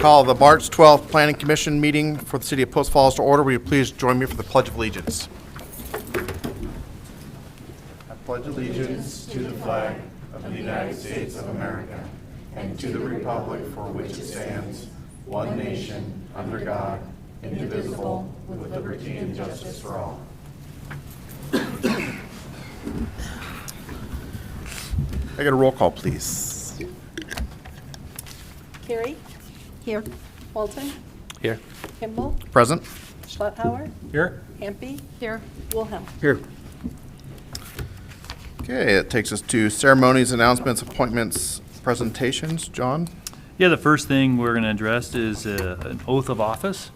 Call the March 12th Planning Commission meeting for the City of Post Falls to order. Will you please join me for the Pledge of Allegiance? I pledge allegiance to the flag of the United States of America and to the republic for which it stands, one nation, under God, indivisible, with liberty and justice for all. I get a roll call, please. Carey? Here. Walton? Here. Kimball? Present. Schlotthauer? Here. Hampy? Here. Wilhelm? Here. Okay, it takes us to ceremonies, announcements, appointments, presentations. John? Yeah, the first thing we're going to address is an oath of office.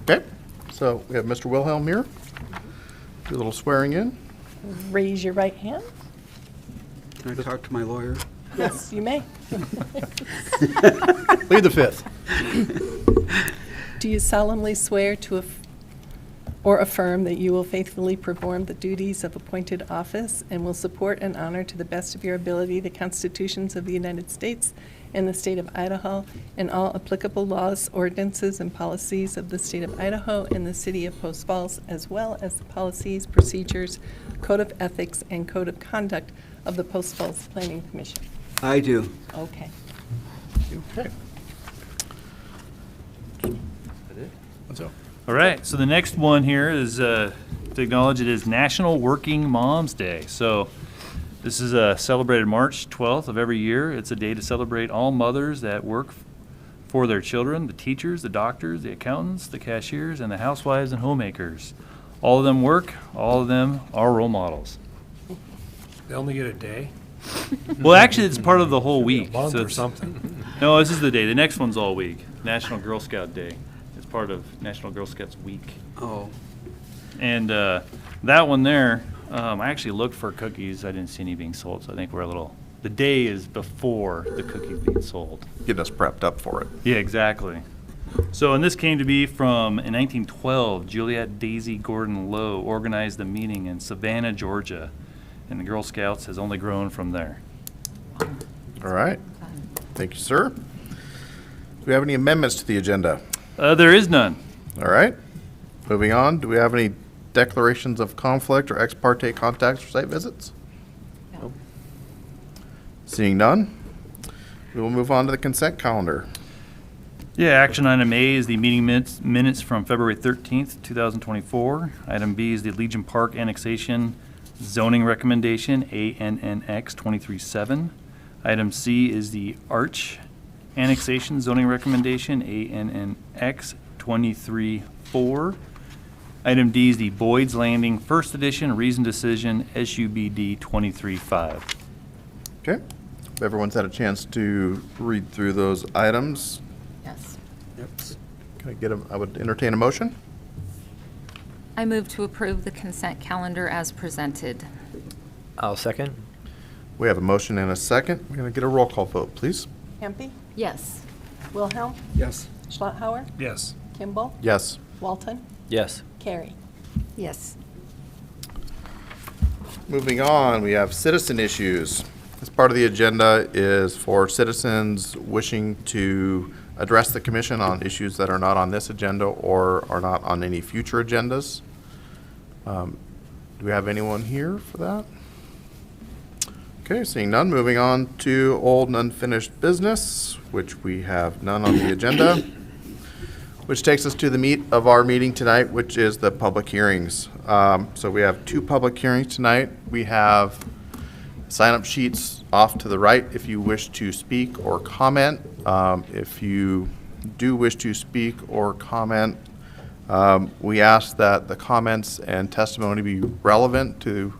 Okay, so we have Mr. Wilhelm here. Do a little swearing in. Raise your right hand. Can I talk to my lawyer? Yes, you may. Plead the fifth. Do you solemnly swear to or affirm that you will faithfully perform the duties of appointed office and will support and honor to the best of your ability the constitutions of the United States and the state of Idaho and all applicable laws, ordinances, and policies of the state of Idaho and the city of Post Falls, as well as the policies, procedures, code of ethics, and code of conduct of the Post Falls Planning Commission? I do. Okay. Okay. So, All right, so the next one here is to acknowledge it is National Working Moms Day. So this is celebrated March 12th of every year. It's a day to celebrate all mothers that work for their children, the teachers, the doctors, the accountants, the cashiers, and the housewives and homemakers. All of them work, all of them are role models. They only get a day? Well, actually, it's part of the whole week. A month so or it's- something? No, this is the day. The next one's all week. National Girl Scout Day. It's part of National Girl Scouts Week. Oh, And that one there, I actually looked for cookies. I didn't see any being sold, so I think we're a little, the day is before the cookies being sold. getting us prepped up for it. Yeah, exactly. So, and this came to be from, in 1912, Juliet Daisy Gordon Lowe organized the meeting in Savannah, Georgia, and the Girl Scouts has only grown from there. All right. Thank you, sir. Do we have any amendments to the agenda? There is none. All right. Moving on, do we have any declarations of conflict or ex parte contacts or site visits? No. Seeing none, we will move on to the consent calendar. Yeah, action item A is the meeting minutes from February 13th, 2024. Item B is the Legion Park Annexation Zoning Recommendation, ANNX 23-7. Item C is the Arch Annexation Zoning Recommendation, ANNX 23-4. Item D is the Boyd's Landing First Edition Reasoned Decision, SUBD 23-5. Okay. Everyone's had a chance to read through those items. Yes. yep. Can I get I would entertain a motion. I move to approve the consent calendar as presented. I'll second. We have a motion and a second. We're going to get a roll call vote, please. Hampy? Yes. Wilhelm? Yes. Schlotthauer? Yes. Kimball? Yes. Walton? Yes. Carey? Yes. Moving on, we have citizen issues. This part of the agenda is for citizens wishing to address the commission on issues that are not on this agenda or are not on any future agendas. Do we have anyone here for that? Okay, seeing none, moving on to old and unfinished business, which we have none on the agenda, which takes us to the meat of our meeting tonight, which is the public hearings. So we have two public hearings tonight. We have sign-up sheets off to the right if you wish to speak or comment. If you do wish to speak or comment, we ask that the comments and testimony be relevant to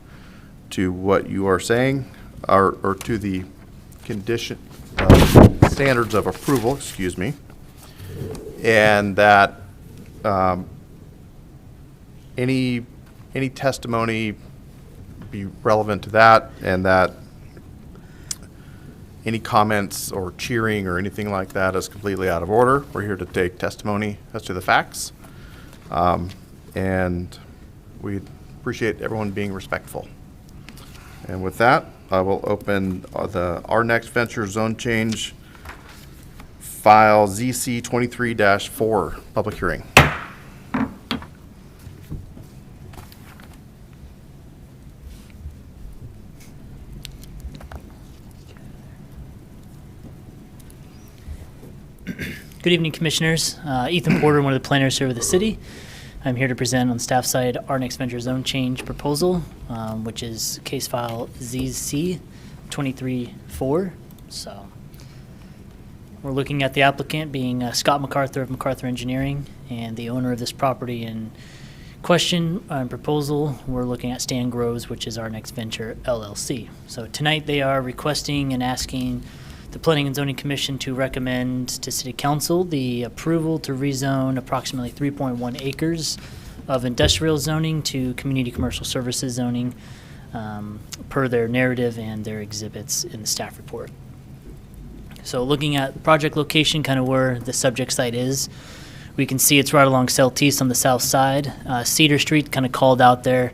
what you are saying or to the condition standards of approval, excuse me, and that any testimony be relevant to that, and that any comments or cheering or anything like that is completely out of order. We're here to take testimony as to the facts, and we appreciate everyone being respectful. And with that, I will open our next venture zone change file ZC 23-4, public hearing. Good evening, Commissioners. Ethan Porter, one of the planners here with the city. I'm here to present on the staff side our next venture zone change proposal, which is case file ZC 23-4. So we're looking at the applicant being Scott MacArthur of MacArthur Engineering, and the owner of this property in question and proposal, we're looking at Stan Groves, which is our next venture LLC. So tonight they are requesting and asking the Planning and Zoning Commission to recommend to City Council the approval to rezone approximately 3.1 acres of industrial zoning to community commercial services zoning, per their narrative and their exhibits in the staff report. So looking at project location, kind of where the subject site is, we can see it's right along Celtice on the south side. Cedar Street kind of called out there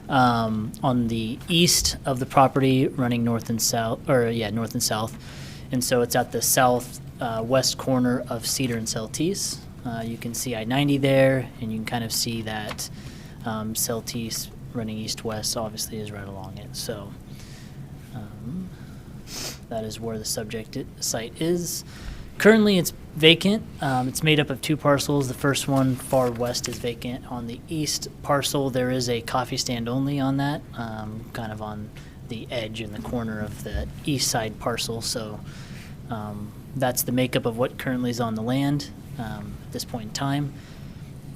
on the east of the property, running north and south, north and south. And so it's at the south west corner of Cedar and Celtice. You can see I-90 there, and you can kind of see that Celtice running east-west obviously is right along it. So that is where the subject site is. Currently, it's vacant. It's made up of two parcels. The first one, far west, is vacant. On the east parcel, there is a coffee stand only on that, kind of on the edge in the corner of the east side parcel. So that's the makeup of what currently is on the land at this point in time.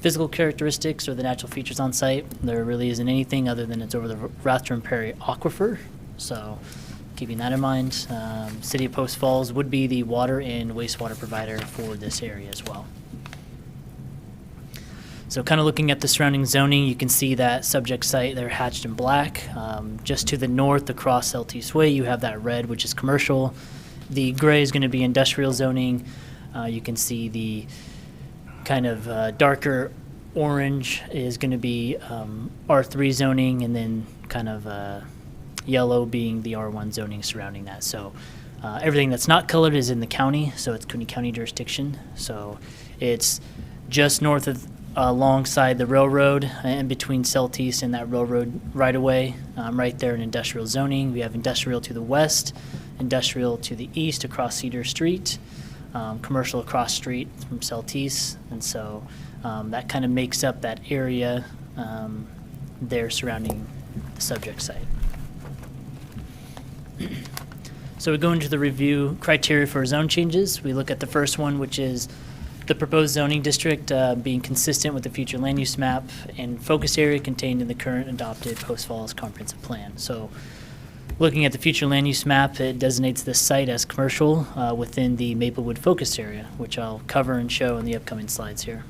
Physical characteristics or the natural features on site, there really isn't anything other than it's over the Rathdrum Prairie Aquifer. So keeping that in mind, City of Post Falls would be the water and wastewater provider for this area as well. So kind of looking at the surrounding zoning, you can see that subject site there hatched in black. Just to the north across Celtice Way, you have that red, which is commercial. The gray is going to be industrial zoning. You can see the kind of darker orange is going to be R3 zoning, and then kind of yellow being the R1 zoning surrounding that. So everything that's not colored is in the county, so it's Cooney County jurisdiction. So it's just north of alongside the railroad and between Celtice and that railroad right away, right there in industrial zoning. We have industrial to the west, industrial to the east across Cedar Street, commercial across street from Celtice, and so that kind of makes up that area there surrounding the subject site. So we go into the review criteria for zone changes. We look at the first one, which is the proposed zoning district being consistent with the future land use map and focus area contained in the current adopted Post Falls comprehensive plan. So looking at the future land use map, it designates this site as commercial within the Maplewood focus area, which I'll cover and show in the upcoming slides here.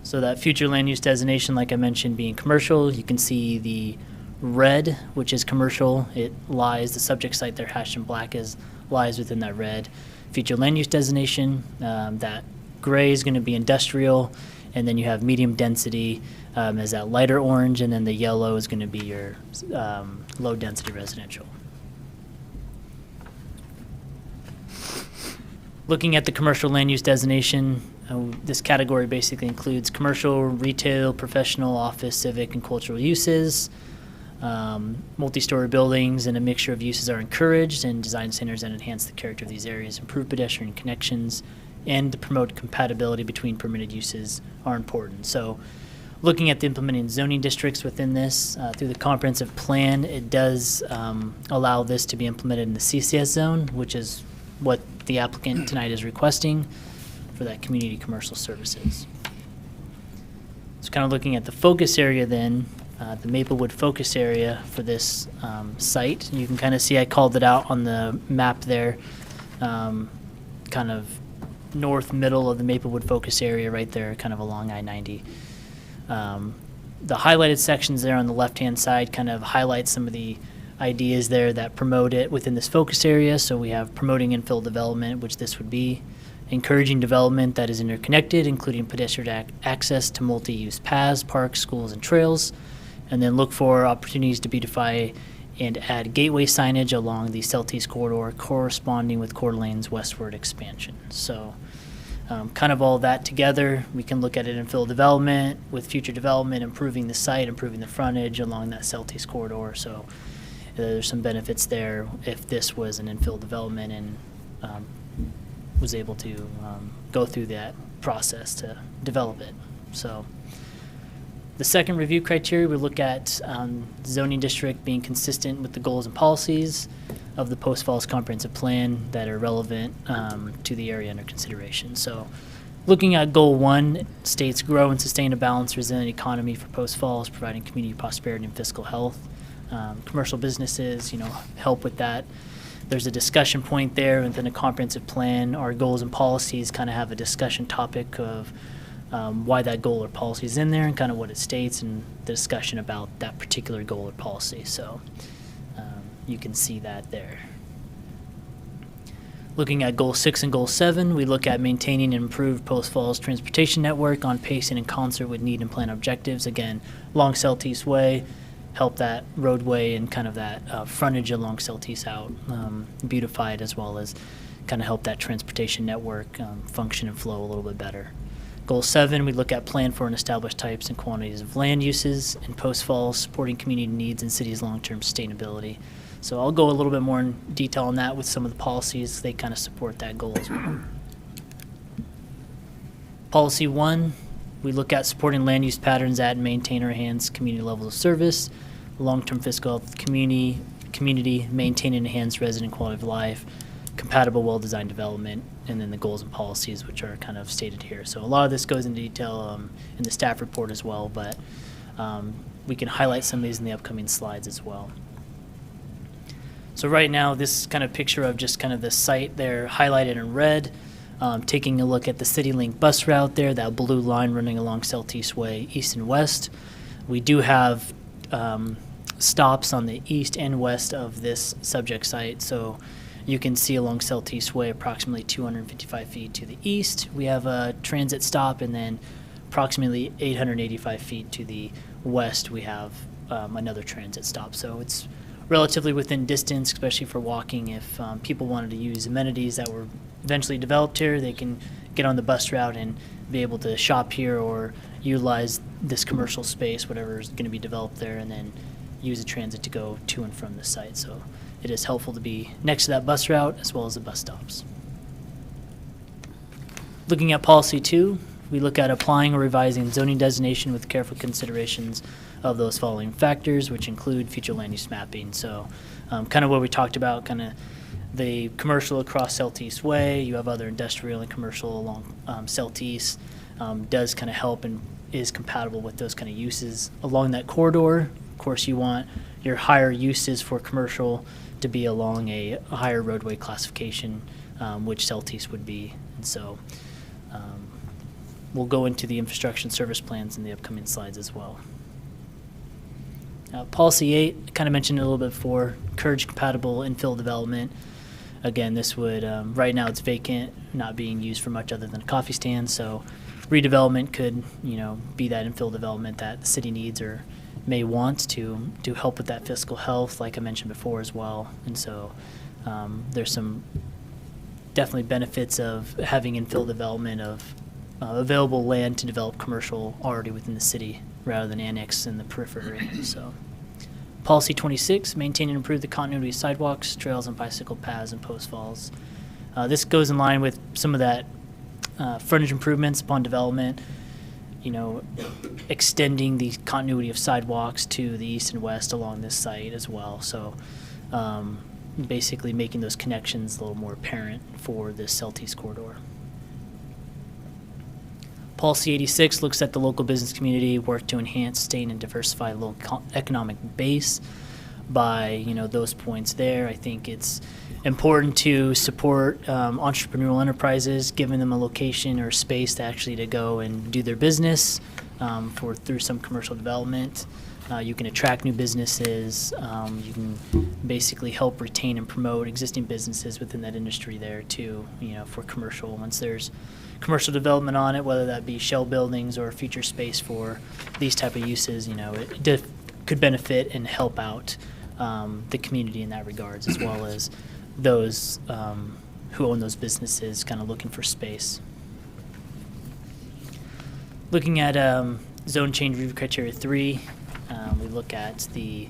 So that future land use designation, like I mentioned, being commercial, you can see the red, which is commercial. It lies, the subject site there hashed in black lies within that red. Future land use designation, that gray is going to be industrial, and then you have medium density as that lighter orange, and then the yellow is going to be your low density residential. Looking at the commercial land use designation, this category basically includes commercial, retail, professional, office, civic, and cultural uses. Multi-story buildings and a mixture of uses are encouraged, and design centers that enhance the character of these areas, improve pedestrian connections, and to promote compatibility between permitted uses are important. So looking at the implementing zoning districts within this, through the comprehensive plan, it does allow this to be implemented in the CCS zone, which is what the applicant tonight is requesting for that community commercial services. So kind of looking at the focus area then, the Maplewood focus area for this site. You can kind of see I called it out on the map there, kind of north middle of the Maplewood focus area right there, kind of along I-90. The highlighted sections there on the left-hand side kind of highlight some of the ideas there that promote it within this focus area. So we have promoting infill development, which this would be, encouraging development that is interconnected, including pedestrian access to multi-use paths, parks, schools, and trails, and then look for opportunities to beautify and add gateway signage along the southeast corridor corresponding with Coeur d'Alene's westward expansion. So kind of all that together, we can look at it in infill development with future development, improving the site, improving the frontage along that southeast corridor. So there's some benefits there if this was an infill development and was able to go through that process to develop it. So the second review criteria, we look at zoning district being consistent with the goals and policies of the Post Falls Comprehensive Plan that are relevant to the area under consideration. So looking at goal 1, states grow and sustain a balanced, resilient economy for Post Falls, providing community prosperity and fiscal health. Commercial businesses, help with that. There's a discussion point there within a comprehensive plan. Our goals and policies kind of have a discussion topic of why that goal or policy is in there and kind of what it states and the discussion about that particular goal or policy. So you can see that there. Looking at goal 6 and goal 7, we look at maintaining an improved Post Falls transportation network on pace and in concert with need and plan objectives. Again, along Southeast Way, help that roadway and kind of that frontage along Southeast out beautified, as well as kind of help that transportation network function and flow a little bit better. Goal 7, we look at plan for and establish types and quantities of land uses in Post Falls, supporting community needs and city's long-term sustainability. So I'll go a little bit more in detail on that with some of the policies. They kind of support that goal as well. Policy 1, we look at supporting land use patterns that maintain or enhance community levels of service, long-term fiscal health of the community, maintain and enhance resident quality of life, compatible, well-designed development, and then the goals and policies, which are kind of stated here. So a lot of this goes into detail in the staff report as well, but we can highlight some of these in the upcoming slides as well. So right now, this kind of picture of just kind of the site there highlighted in red, taking a look at the CityLink bus route there, that blue line running along Southeast Way, east and west. We do have stops on the east and west of this subject site. So you can see along Southeast Way, approximately 255 feet to the east, we have a transit stop, and then approximately 885 feet to the west, we have another transit stop. So it's relatively within distance, especially for walking. If people wanted to use amenities that were eventually developed here, they can get on the bus route and be able to shop here or utilize this commercial space, whatever is going to be developed there, and then use the transit to go to and from the site. So it is helpful to be next to that bus route as well as the bus stops. Looking at policy 2, we look at applying or revising zoning designation with careful considerations of those following factors, which include future land use mapping. So kind of what we talked about, kind of the commercial across Southeast Way, you have other industrial and commercial along Southeast, does kind of help and is compatible with those kind of uses. Along that corridor, of course, you want your higher uses for commercial to be along a higher roadway classification, which Southeast would be. And so we'll go into the infrastructure and service plans in the upcoming slides as well. Policy 8, I kind of mentioned it a little bit before, encourage compatible infill development. Again, this would, right now it's vacant, not being used for much other than a coffee stand, so redevelopment could, be that infill development that the city needs or may want to help with that fiscal health, like I mentioned before as well. And so there's some definitely benefits of having infill development of available land to develop commercial already within the city rather than annex in the periphery. So, policy 26, maintain and improve the continuity of sidewalks, trails, and bicycle paths in Post Falls. This goes in line with some of that frontage improvements upon development, extending the continuity of sidewalks to the east and west along this site as well. So basically making those connections a little more apparent for this Southeast corridor. Policy 86 looks at the local business community, work to enhance, sustain, and diversify local economic base. By those points there, I think it's important to support entrepreneurial enterprises, giving them a location or space to actually go and do their business through some commercial development. You can attract new businesses. You can basically help retain and promote existing businesses within that industry there too. For commercial, once there's commercial development on it, whether that be shell buildings or future space for these type of uses, it could benefit and help out the community in that regards, as well as those who own those businesses kind of looking for space. Looking at zone change review criteria 3, we look at the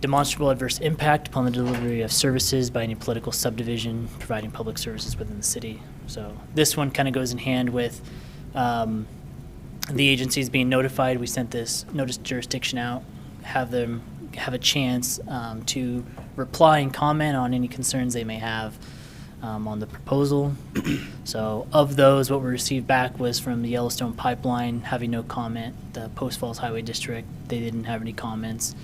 demonstrable adverse impact upon the delivery of services by any political subdivision providing public services within the city. So this one kind of goes in hand with the agencies being notified. We sent this notice of jurisdiction out, have them have a chance to reply and comment on any concerns they may have on the proposal. So of those, what we received back was from the Yellowstone Pipeline having no comment. The Post Falls Highway District, they didn't have any comments.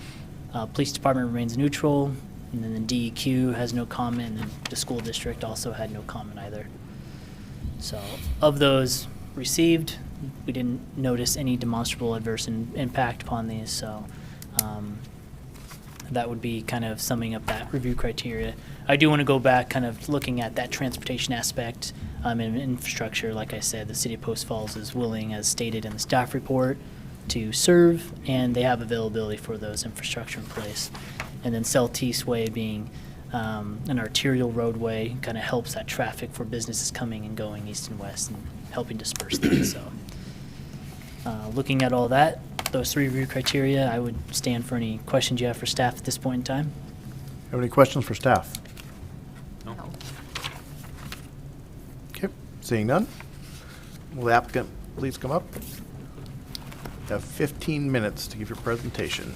Police Department remains neutral, and then the DEQ has no comment, and then the school district also had no comment either. So of those received, we didn't notice any demonstrable adverse impact upon these, so that would be kind of summing up that review criteria. I do want to go back, kind of looking at that transportation aspect and infrastructure. Like I said, the City of Post Falls is willing, as stated in the staff report, to serve, and they have availability for those infrastructure in place. And then Southeast Way being an arterial roadway kind of helps that traffic for businesses coming and going east and west and helping disperse that. So looking at all that, those 3 review criteria, I would stand for any questions you have for staff at this point in time. Have any questions for staff? No. Okay, seeing none. Will the applicant please come up? You have 15 minutes to give your presentation.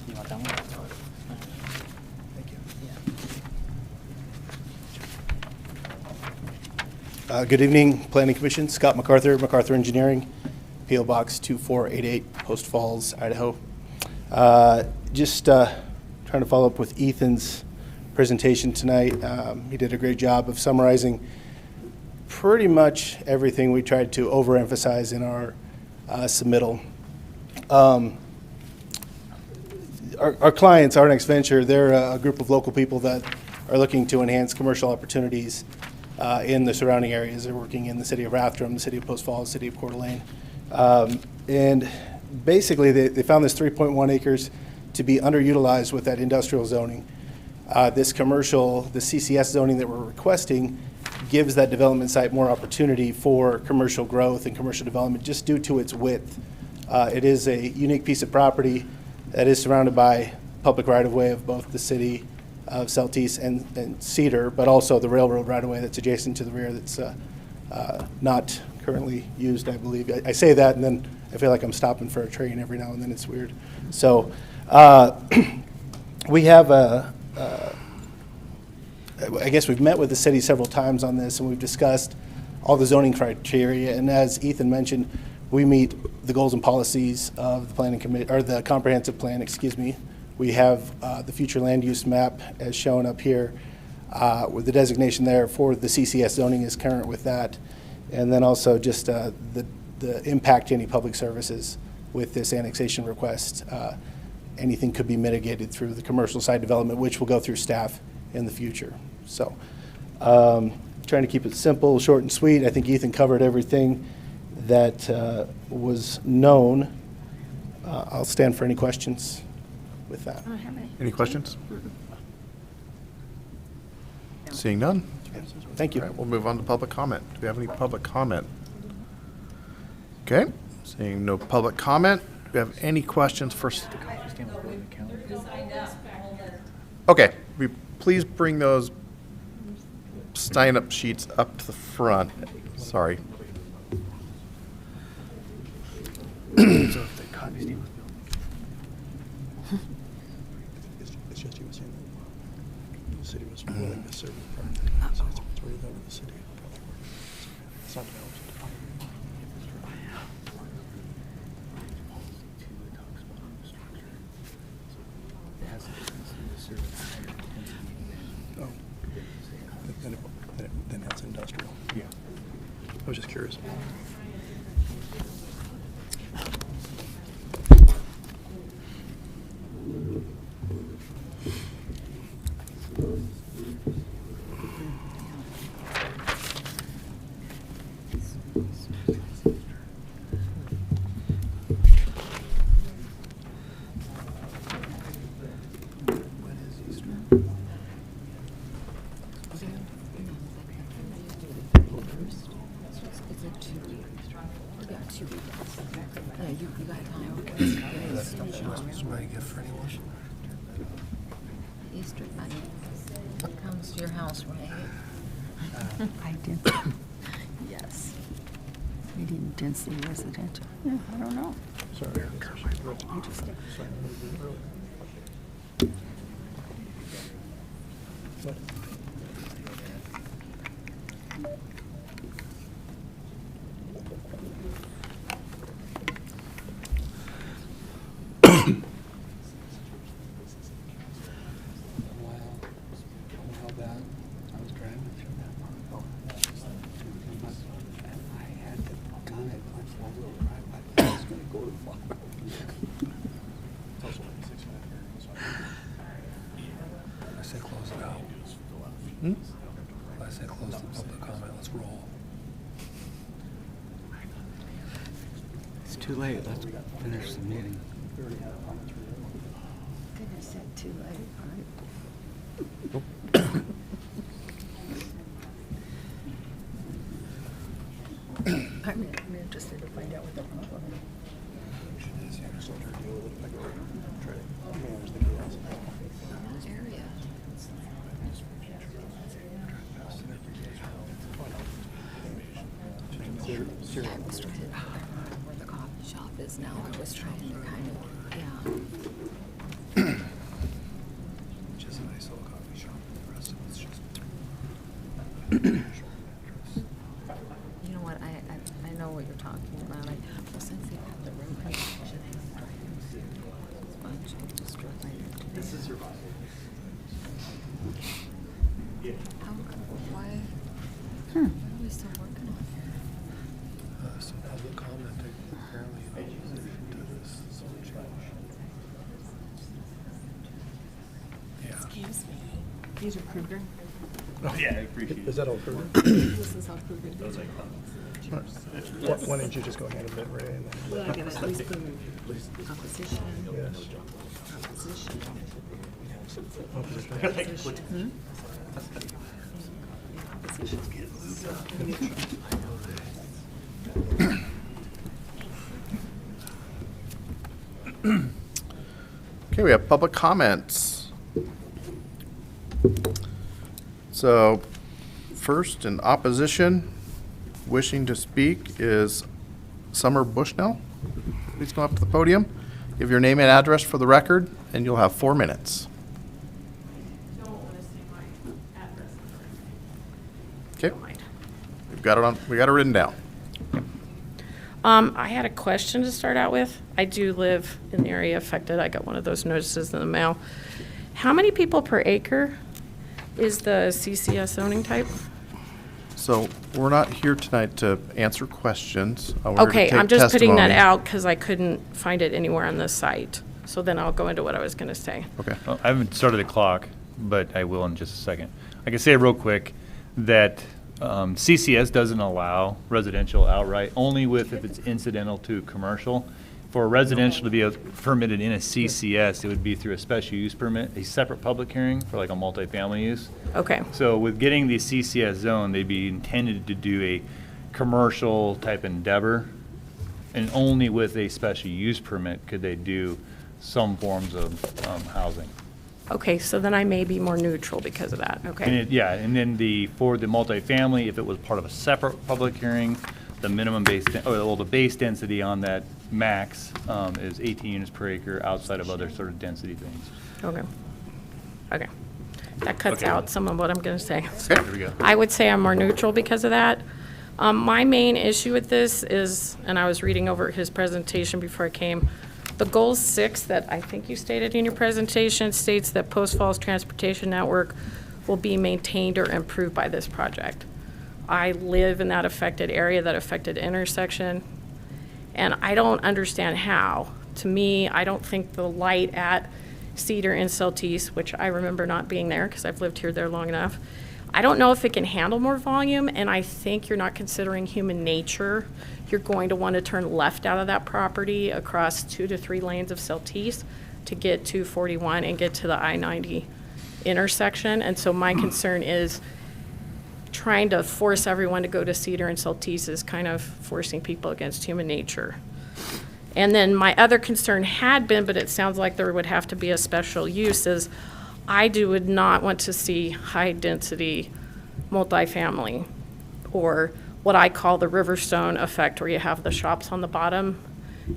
You want that one? Thank you. Good evening, Planning Commission. Scott MacArthur, MacArthur Engineering, P.O. Box 2488, Post Falls, Idaho. Just trying to follow up with Ethan's presentation tonight. He did a great job of summarizing pretty much everything we tried to overemphasize in our submittal. Our clients, our next venture, they're a group of local people that are looking to enhance commercial opportunities in the surrounding areas. They're working in the city of Rathdrum, the city of Post Falls, city of Coeur d'Alene. And basically, they found this 3.1 acres to be underutilized with that industrial zoning. This commercial, the CCS zoning that we're requesting gives that development site more opportunity for commercial growth and commercial development just due to its width. It is a unique piece of property that is surrounded by public right-of-way of both the city of Southeast and Cedar, but also the railroad right-of-way that's adjacent to the rear that's not currently used, I believe. I say that, and then I feel like I'm stopping for a train every now and then. It's weird. So we have I guess we've met with the city several times on this, and we've discussed all the zoning criteria. And as Ethan mentioned, we meet the goals and policies of the planning committee, or the comprehensive plan, excuse me. We have the future land use map as shown up here with the designation there for the CCS zoning is current with that. And then also just the impact to any public services with this annexation request. Anything could be mitigated through the commercial side development, which will go through staff in the future. So trying to keep it simple, short, and sweet. I think Ethan covered everything that was known. I'll stand for any questions with that. I don't have any. Any questions? Seeing none. Thank you. All right, we'll move on to public comment. Do we have any public comment? Okay, seeing no public comment. Do we have any questions for? Okay, please bring those sign-up sheets up to the front. Sorry. It's just you were saying the city was willing to serve the project. So it's already done with the city. It's not developed. Oh. Then that's industrial. Yeah. I was just curious. My gift for anyone? Easter bunny comes to your house, right? I did. Yes. Medium density residential. Yeah, I don't know. Interesting. While back, I was driving through that park. And I had the gun at my four-wheel drive. I was gonna go to the bar. I say close it out. I say close the public comment, let's roll. It's too late, let's finish the meeting. Goodness, said too late, all right. I'm interested to find out what the problem is. Area. Yeah, I was trying to, I remember where the coffee shop is now. I was trying to kind of, yeah. Just a nice little coffee shop, the rest of it's just. You know what, I know what you're talking about. Well, since they have the room, I should have a bunch of just this is your How, why are we still working on here? Some public commenting apparently in opposition to this zone change. Yeah. Excuse me. These are Kruger. Oh, yeah, I appreciate it. Is that all Kruger? This is how Kruger did it. Why didn't you just go ahead and bid Ray? And then Well, I gotta at least put in opposition. Yes. Opposition. Opposition. Okay, we have public comments. So, first in opposition, wishing to speak is Summer Bushnell. Please come up to the podium. Give your name and address for the record, and you'll have 4 minutes. Okay. We got it written down. I had a question to start out with. I do live in the area affected. I got one of those notices in the mail. How many people per acre is the CCS zoning type? So we're not here tonight to answer questions. We're here to Okay, take I'm just putting that testimony. out because I couldn't find it anywhere on this site. So then I'll go into what I was going to say. Okay. Well, I haven't started the clock, but I will in just a second. I can say real quick that CCS doesn't allow residential outright, only if it's incidental to commercial. For residential to be permitted in a CCS, it would be through a special use permit, a separate public hearing for like a multifamily use. Okay. So with getting the CCS zone, they'd be intended to do a commercial type endeavor, and only with a special use permit could they do some forms of housing. Okay, so then I may be more neutral because of that. And Okay. and then for the multifamily, if it was part of a separate public hearing, the minimum the base density on that max is 18 units per acre outside of other sort of density things. Okay. Okay. That cuts Okay. out some of what I'm going to say. There we go. I would say I'm more neutral because of that. My main issue with this is, and I was reading over his presentation before I came, the goal 6 that I think you stated in your presentation states that Post Falls Transportation Network will be maintained or improved by this project. I live in that affected area, that affected intersection, and I don't understand how. To me, I don't think the light at Cedar and Celtice, which I remember not being there because I've lived here there long enough, I don't know if it can handle more volume, and I think you're not considering human nature. You're going to want to turn left out of that property across 2 to 3 lanes of Celtice to get to 41 and get to the I-90 intersection. And so my concern is trying to force everyone to go to Cedar and Saltese is kind of forcing people against human nature. And then my other concern had been, but it sounds like there would have to be a special use, is would not want to see high-density multifamily, or what I call the Riverstone effect, where you have the shops on the bottom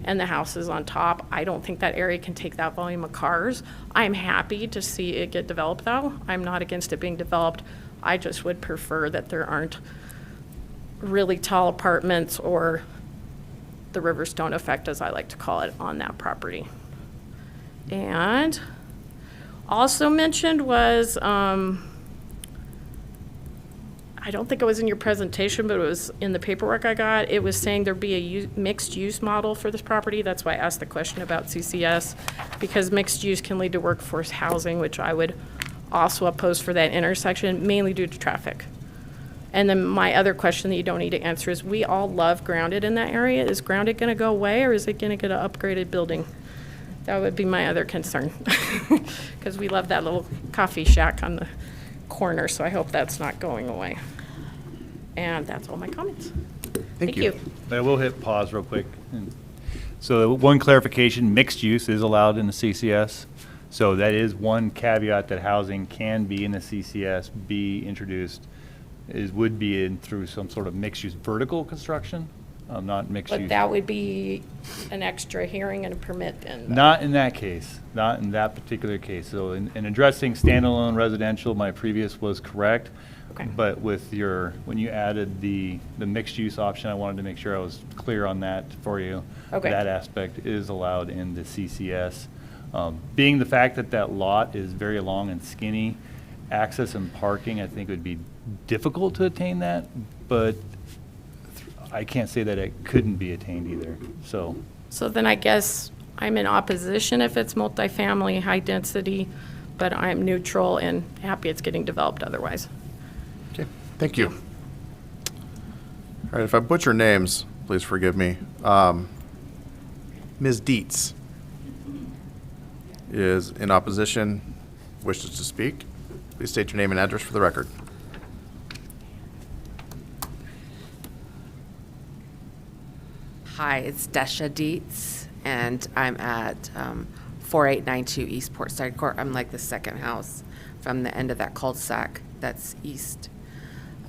and the houses on top. I don't think that area can take that volume of cars. I'm happy to see it get developed, though. I'm not against it being developed. I just would prefer that there aren't really tall apartments, or the Riverstone effect, as I like to call it, on that property. And also mentioned was, I don't think it was in your presentation, but it was in the paperwork I got. It was saying there'd be a mixed-use model for this property. That's why I asked the question about CCS, because mixed use can lead to workforce housing, which I would also oppose for that intersection, mainly due to traffic. And then my other question that you don't need to answer is, we all love Grounded in that area. Is Grounded going to go away, or is it going to get an upgraded building? That would be my other concern, because we love that little coffee shack on the corner, so I hope that's not going away. And that's all my comments. Thank you. I will hit pause real quick. So one clarification, mixed use is allowed in the CCS. So that is one caveat, that housing can be in the CCS, be introduced, would be in through some sort of mixed use vertical construction, not mixed use. But that would be an extra hearing and a permit then? Though. Not in that case, not in that particular case. So in addressing standalone residential, my previous was correct. Okay. But with when you added the mixed use option, I wanted to make sure I was clear on that for you. Okay. That aspect is allowed in the CCS. Being the fact that that lot is very long and skinny, access and parking, I think would be difficult to attain that, but I can't say that it couldn't be attained either, so. So then I guess I'm in opposition if it's multifamily, high density, but I'm neutral and happy it's getting developed otherwise. Okay, thank you. All right, if I butcher names, please forgive me. Ms. Dietz is in opposition, wishes to speak. Please state your name and address for the record. Hi, it's Desha Dietz, and I'm at 4892 East Portside Court. I'm like the second house from the end of that cul-de-sac that's east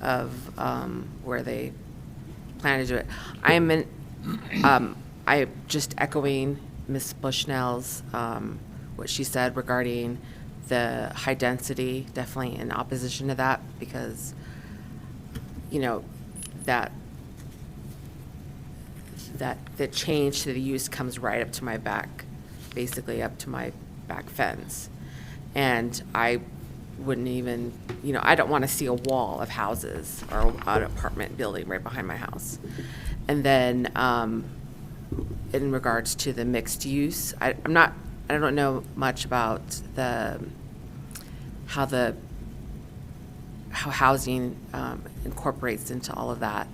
of where they plan to do it. I'm just echoing Ms. Bushnell's what she said regarding the high density, definitely in opposition to that, because, you know, that the change to the use comes right up to my back, basically up to my back fence. And I wouldn't even, you know, I don't want to see a wall of houses or an apartment building right behind my house. And then in regards to the mixed use, I don't know much about how housing incorporates into all of that,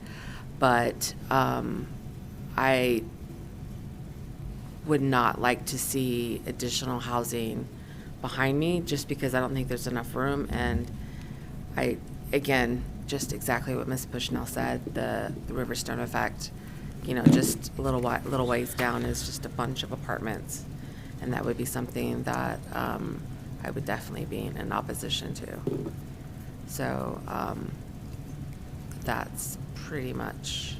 but I would not like to see additional housing behind me, just because I don't think there's enough room. And again, just exactly what Ms. Bushnell said, the Riverstone effect, you know, just a little ways down is just a bunch of apartments. And that would be something that I would definitely be in opposition to. So that's pretty much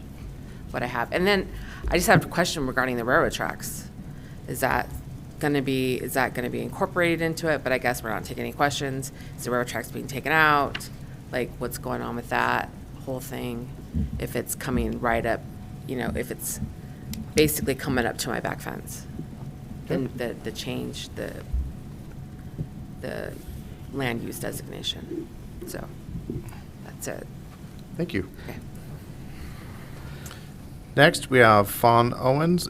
what I have. And then I just have a question regarding the railroad tracks. Is that going to be incorporated into it? But I guess we're not taking any questions. Is the railroad tracks being taken out? Like, what's going on with that whole thing? If it's coming right up, you know, if it's basically coming up to my back fence, then the change, the land use designation. So that's it. Thank you. Okay. Next, we have Fawn Owens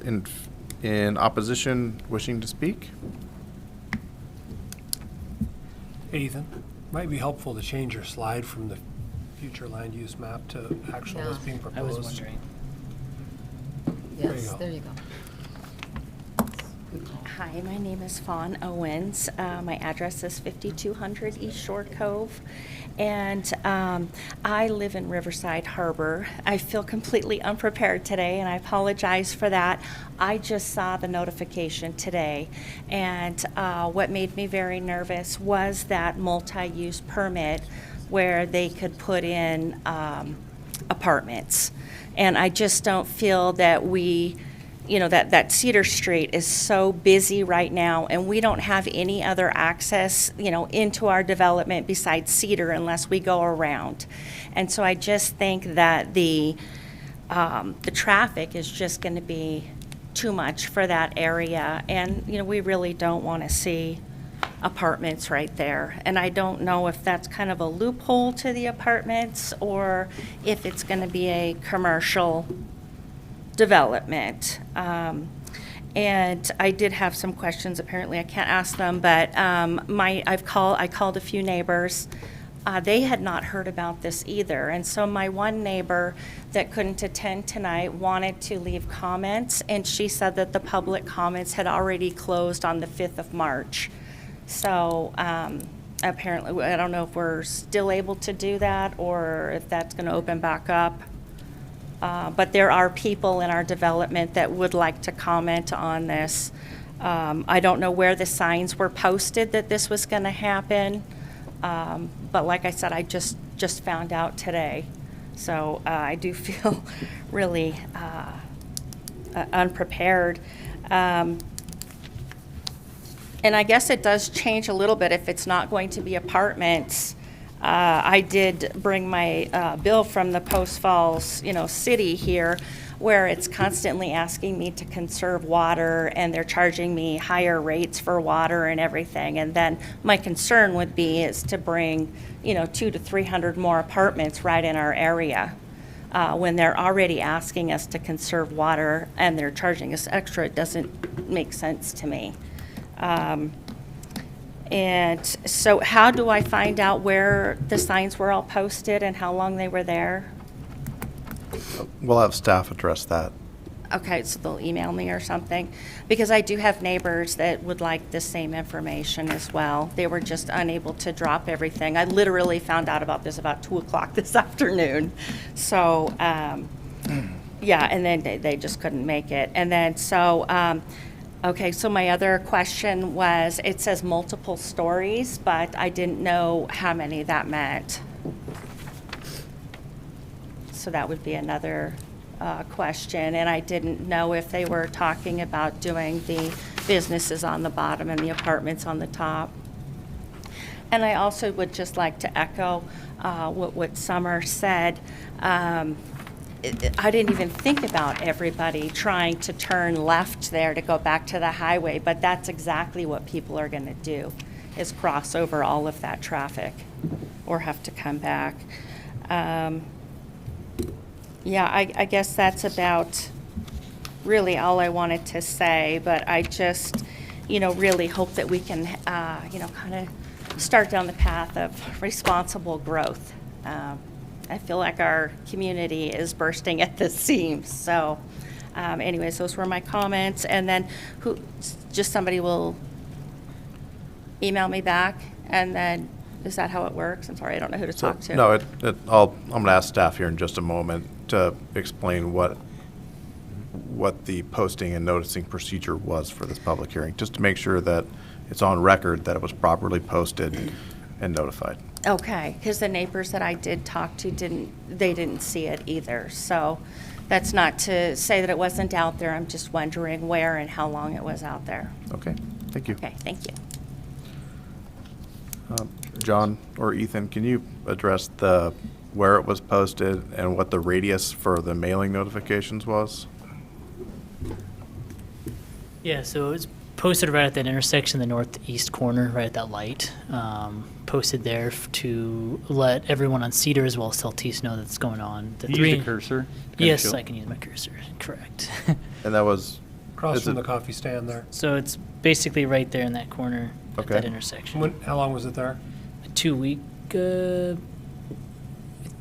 in opposition, wishing to speak. Hey, Ethan, might be helpful to change your slide from the future land use map to actual that's being proposed. I was wondering. There you Yes, go. there you go. Hi, my name is Fawn Owens. My address is 5200 East Shore Cove, and I live in Riverside Harbor. I feel completely unprepared today, and I apologize for that. I just saw the notification today, and what made me very nervous was that multi-use permit where they could put in apartments. And I just don't feel that that Cedar Street is so busy right now, and we don't have any other access, into our development besides Cedar unless we go around. And so I just think that the traffic is just going to be too much for that area, and, we really don't want to see apartments right there. And I don't know if that's kind of a loophole to the apartments or if it's going to be a commercial development. And I did have some questions. Apparently, I can't ask them, but I called a few neighbors. They had not heard about this either. And so my one neighbor that couldn't attend tonight wanted to leave comments, and she said that the public comments had already closed on the 5th of March. So apparently, I don't know if we're still able to do that or if that's going to open back up. But there are people in our development that would like to comment on this. I don't know where the signs were posted that this was going to happen. But like I said, I just found out today. So I do feel really unprepared. And I guess it does change a little bit if it's not going to be apartments. I did bring my bill from the Post Falls, city here, where it's constantly asking me to conserve water, and they're charging me higher rates for water and everything. And then my concern would be is to bring, 200 to 300 more apartments right in our area. When they're already asking us to conserve water and they're charging us extra, it doesn't make sense to me. And so how do I find out where the signs were all posted and how long they were there? We'll have staff address that. Okay, so they'll email me or something? Because I do have neighbors that would like the same information as well. They were just unable to drop everything. I literally found out about this about 2 o'clock this afternoon. So, yeah, and then they just couldn't make it. And then okay, so my other question was, it says multiple stories, but I didn't know how many that meant. So that would be another question. And I didn't know if they were talking about doing the businesses on the bottom and the apartments on the top. And I also would just like to echo what Summer said. I didn't even think about everybody trying to turn left there to go back to the highway, but that's exactly what people are going to do, is cross over all of that traffic or have to come back. Yeah, I guess that's about really all I wanted to say, but I just, really hope that we can, kind of start down the path of responsible growth. I feel like our community is bursting at the seams. So anyways, those were my comments. And then just somebody will email me back, and then is that how it works? I'm sorry, I don't know who to talk to. No, I'm going to ask staff here in just a moment to explain what the posting and noticing procedure was for this public hearing, just to make sure that it's on record that it was properly posted and notified. Okay, because the neighbors that I did talk to didn't see it either. So that's not to say that it wasn't out there. I'm just wondering where and how long it was out there. Okay, thank you. Okay, thank you. John or Ethan, can you address where it was posted and what the radius for the mailing notifications was? Yeah, so it was posted right at that intersection, the northeast corner, right at that light. Posted there to let everyone on Cedar as well as Celtice know that's going on. Can you use the cursor? Yes, I can use my cursor. Correct. And that was Across from the coffee stand there. So it's basically right there in that corner at Okay. that intersection. How long was it there? 2 week. I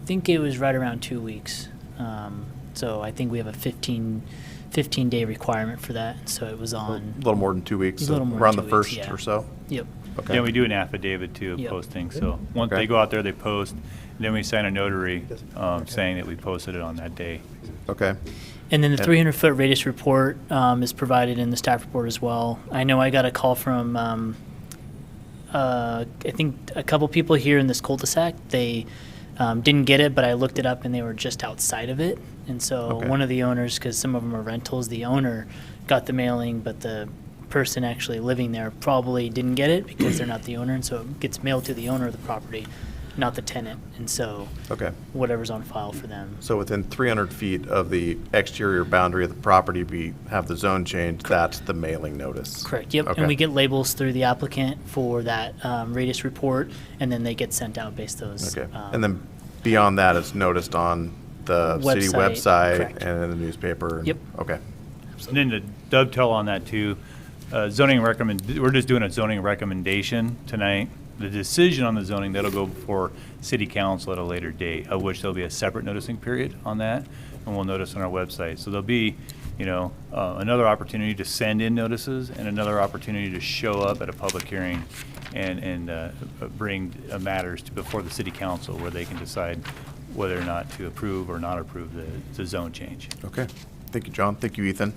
think it was right around 2 weeks. So I think we have a 15 15-day requirement for that, so it was A on. little more than 2 weeks, A so little more than around the 2 weeks, 1st yeah. or so? Yep. Okay. Yeah, we do an affidavit too, of Yep. posting, so once Okay. they go out there, they post, and then we sign a notary saying that we posted it on that day. Okay. And then the And- 300-foot radius report is provided in the staff report as well. I know I got a call from, I think, a couple people here in this cul-de-sac. They didn't get it, but I looked it up, and they were just outside of it. And so Okay. one of the owners, because some of them are rentals, the owner got the mailing, but the person actually living there probably didn't get it because they're not the owner, and so it gets mailed to the owner of the property, not the tenant. And so Okay. whatever's on file for them. So within 300 feet of the exterior boundary of the property, we have the zone change, that's the mailing notice? Correct, yep. Okay. And we get labels through the applicant for that radius report, and then they get sent out based those. Okay. And then beyond that, it's noticed on the city Website, website correct. and in the newspaper? and- Yep. Okay. And then to dovetail on that too, we're just doing a zoning recommendation tonight. The decision on the zoning, that'll go before city council at a later date, of which there'll be a separate noticing period on that, and we'll notice on our website. So there'll be, another opportunity to send in notices and another opportunity to show up at a public hearing and bring matters before the city council where they can decide whether or not to approve or not approve the zone change. Okay. Thank you, John. Thank you, Ethan.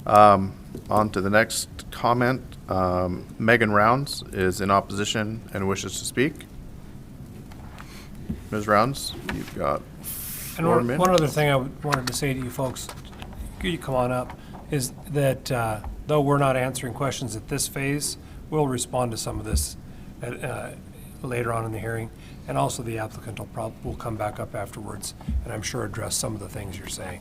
On to the next comment. Megan Rounds is in opposition and wishes to speak. Ms. Rounds, you've got And 4 minutes. one other thing I wanted to say to you folks, could you come on up, is that though we're not answering questions at this phase, we'll respond to some of this later on in the hearing. And also the applicant will come back up afterwards and I'm sure address some of the things you're saying.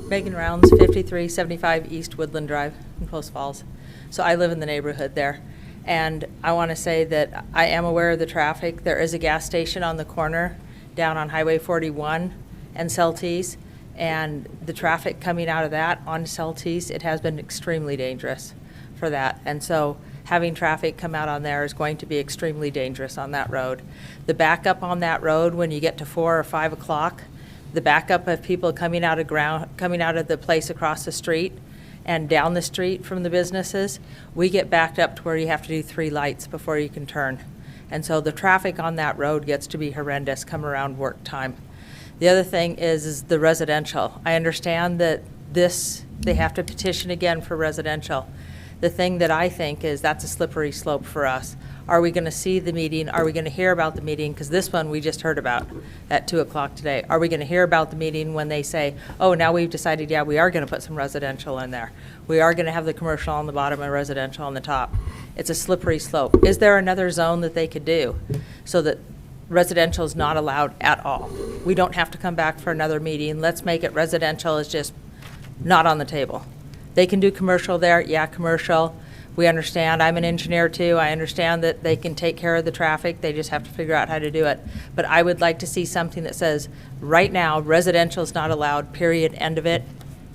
Megan Rounds, 5375 East Woodland Drive in Post Falls. So I live in the neighborhood there. And I want to say that I am aware of the traffic. There is a gas station on the corner down on Highway 41 and Celtice. And the traffic coming out of that on Celtice, it has been extremely dangerous for that. And so having traffic come out on there is going to be extremely dangerous on that road. The backup on that road when you get to 4 or 5 o'clock, the backup of people coming out of the place across the street and down the street from the businesses, we get backed up to where you have to do 3 lights before you can turn. And so the traffic on that road gets to be horrendous come around work time. The other thing is the residential. I understand that they have to petition again for residential. The thing that I think is that's a slippery slope for us. Are we going to see the meeting? Are we going to hear about the meeting? Because this one we just heard about at 2 o'clock today. Are we going to hear about the meeting when they say, oh, now we've decided, yeah, we are going to put some residential in there. We are going to have the commercial on the bottom and residential on the top. It's a slippery slope. Is there another zone that they could do so that residential is not allowed at all? We don't have to come back for another meeting. Let's make it residential is just not on the table. They can do commercial there, yeah, commercial. We understand, I'm an engineer too, I understand that they can take care of the traffic, they just have to figure out how to do it. But I would like to see something that says, right now, residential is not allowed, period, end of it.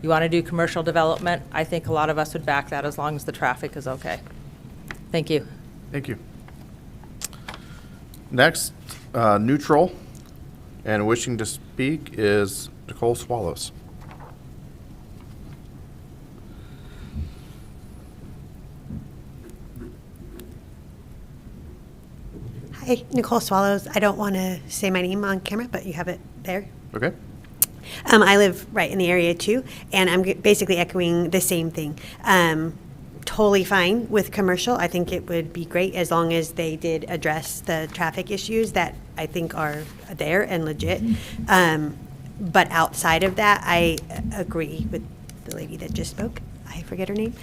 You want to do commercial development, I think a lot of us would back that as long as the traffic is okay. Thank you. Thank you. Next, neutral and wishing to speak is Nicole Swallows. Hi, Nicole Swallows. I don't want to say my name on camera, but you have it there. Okay. I live right in the area too, and I'm basically echoing the same thing. Totally fine with commercial. I think it would be great as long as they did address the traffic issues that I think are there and legit. But outside of that, I agree with the lady that just spoke. I forget her name.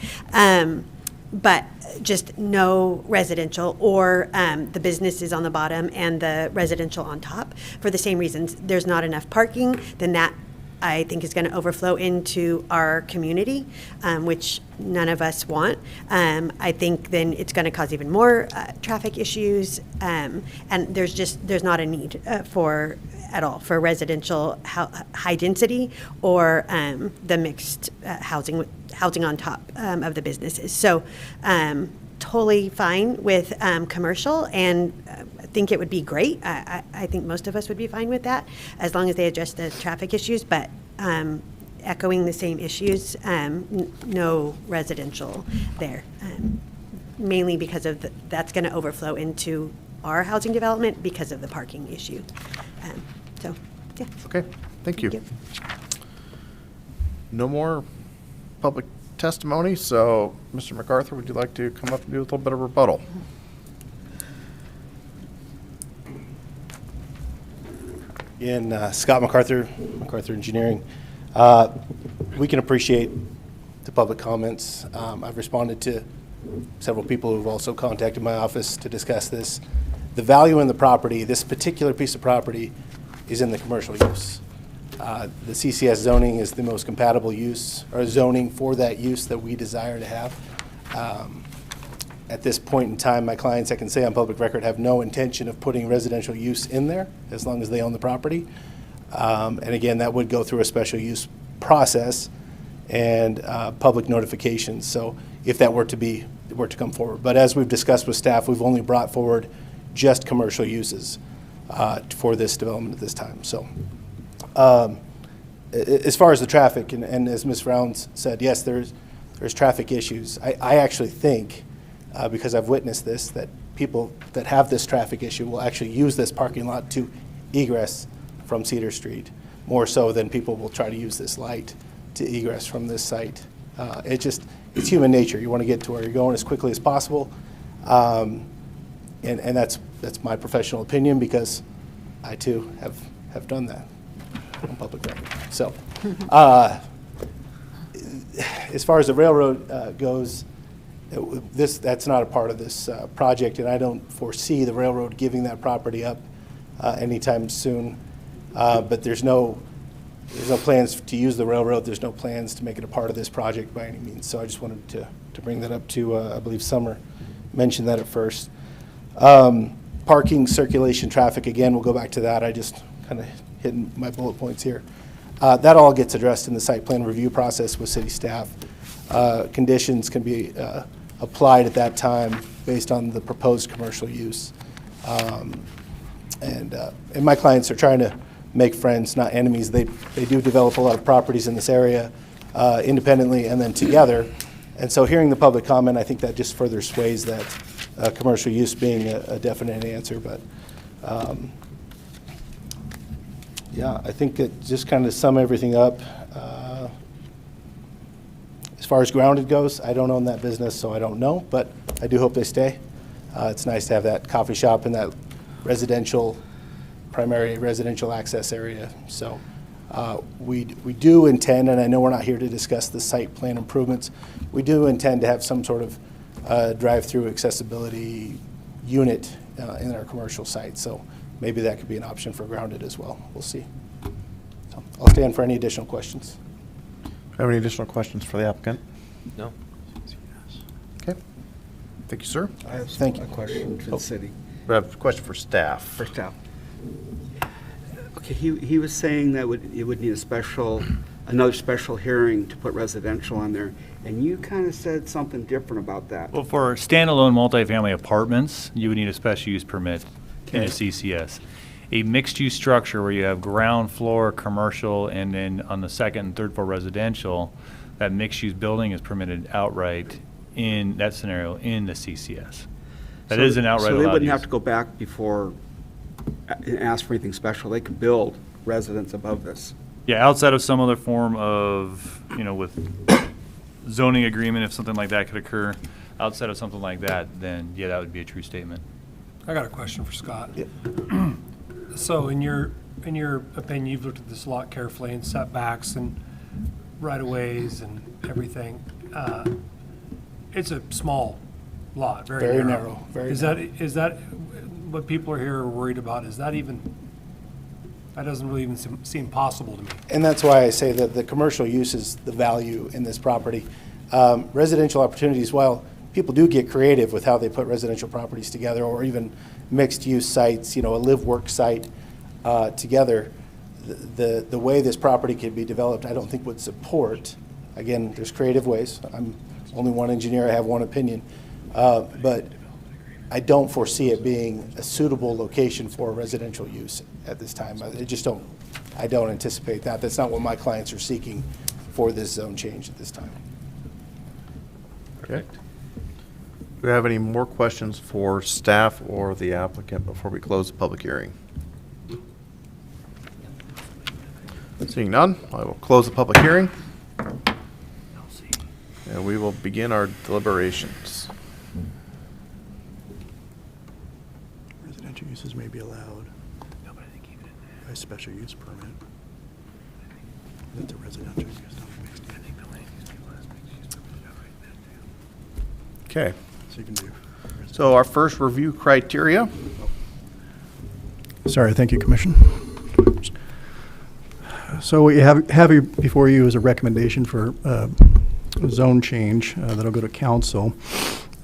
But just no residential or the businesses on the bottom and the residential on top for the same reasons. There's not enough parking, then that I think is going to overflow into our community, which none of us want. I think then it's going to cause even more traffic issues, and there's not a need at all for residential high density or the mixed housing on top of the businesses. So totally fine with commercial, and I think it would be great. I think most of us would be fine with that as long as they address the traffic issues. But echoing the same issues, no residential there. Mainly because of that's going to overflow into our housing development because of the parking issue. So, yeah. Okay, thank you. No more public testimony, so Mr. MacArthur, would you like to come up and do a little bit of rebuttal? Again, Scott MacArthur, MacArthur Engineering. We can appreciate the public comments. I've responded to several people who've also contacted my office to discuss this. The value in the property, this particular piece of property, is in the commercial use. The CCS zoning is the most compatible use, or zoning for that use that we desire to have. At this point in time, my clients, I can say on public record, have no intention of putting residential use in there as long as they own the property. And again, that would go through a special use process and public notifications. So if that were to come forward. But as we've discussed with staff, we've only brought forward just commercial uses for this development at this time. So as far as the traffic, and as Ms. Rounds said, yes, there's traffic issues. I actually think, because I've witnessed this, that people that have this traffic issue will actually use this parking lot to egress from Cedar Street, more so than people will try to use this light to egress from this site. It's human nature. You want to get to where you're going as quickly as possible. And that's my professional opinion, because I too have done that on public record. So as far as the railroad goes, that's not a part of this project, and I don't foresee the railroad giving that property up anytime soon. But there's no plans to use the railroad. There's no plans to make it a part of this project by any means. So I just wanted to bring that up to, I believe Summer mentioned that at first. Parking, circulation, traffic, again, we'll go back to that. I just kind of hit my bullet points here. That all gets addressed in the site plan review process with city staff. Conditions can be applied at that time based on the proposed commercial use. And my clients are trying to make friends, not enemies. They do develop a lot of properties in this area independently and then together. And so hearing the public comment, I think that just further sways that commercial use being a definite answer. But yeah, I think that just kind of sum everything up. As far as Grounded goes, I don't own that business, so I don't know, but I do hope they stay. It's nice to have that coffee shop in that primary residential access area. So we do intend, and I know we're not here to discuss the site plan improvements, we do intend to have some sort of drive-through accessibility unit in our commercial site. So maybe that could be an option for Grounded as well. We'll see. So I'll stand for any additional questions. Have any additional questions for the applicant? No. Okay. Thank you, sir. I have Thank you. a question for the city. We have a question for staff. For staff. Okay, he was saying that it would need another special hearing to put residential on there, and you kind of said something different about that. Well, for standalone multifamily apartments, you would need a special use permit in a CCS. A mixed-use structure where you have ground floor commercial and then on the second and third floor residential, that mixed-use building is permitted outright in that scenario in the CCS. That is an outright allowed So they wouldn't use. have to go back before and ask for anything special. They could build residence above this. Yeah, outside of some other form of, with zoning agreement, if something like that could occur, outside of something like that, then yeah, that would be a true statement. I got a question for Scott. Yep. So in your opinion, you've looked at this lot carefully and setbacks and right-of-ways and everything. It's a small lot, very narrow. Very Is narrow. that what people are here are worried about? That doesn't really even seem possible to me. And that's why I say that the commercial use is the value in this property. Residential opportunities, while people do get creative with how they put residential properties together, or even mixed-use sites, a live-work site together, the way this property can be developed, I don't think would support. Again, there's creative ways. I'm only one engineer. I have one opinion. But I don't foresee it being a suitable location for residential use at this time. I don't anticipate that. That's not what my clients are seeking. for this zone change at this time. Correct. Do we have any more questions for staff or the applicant before we close the public hearing? Seeing none, I will close the public hearing. And we will begin our deliberations. Residential uses may be allowed by special use permit. That's a residential use, not mixed use. Okay, So you can do. so our first review criteria. Sorry, thank you, Commission. So what you have before you is a recommendation for zone change that'll go to council.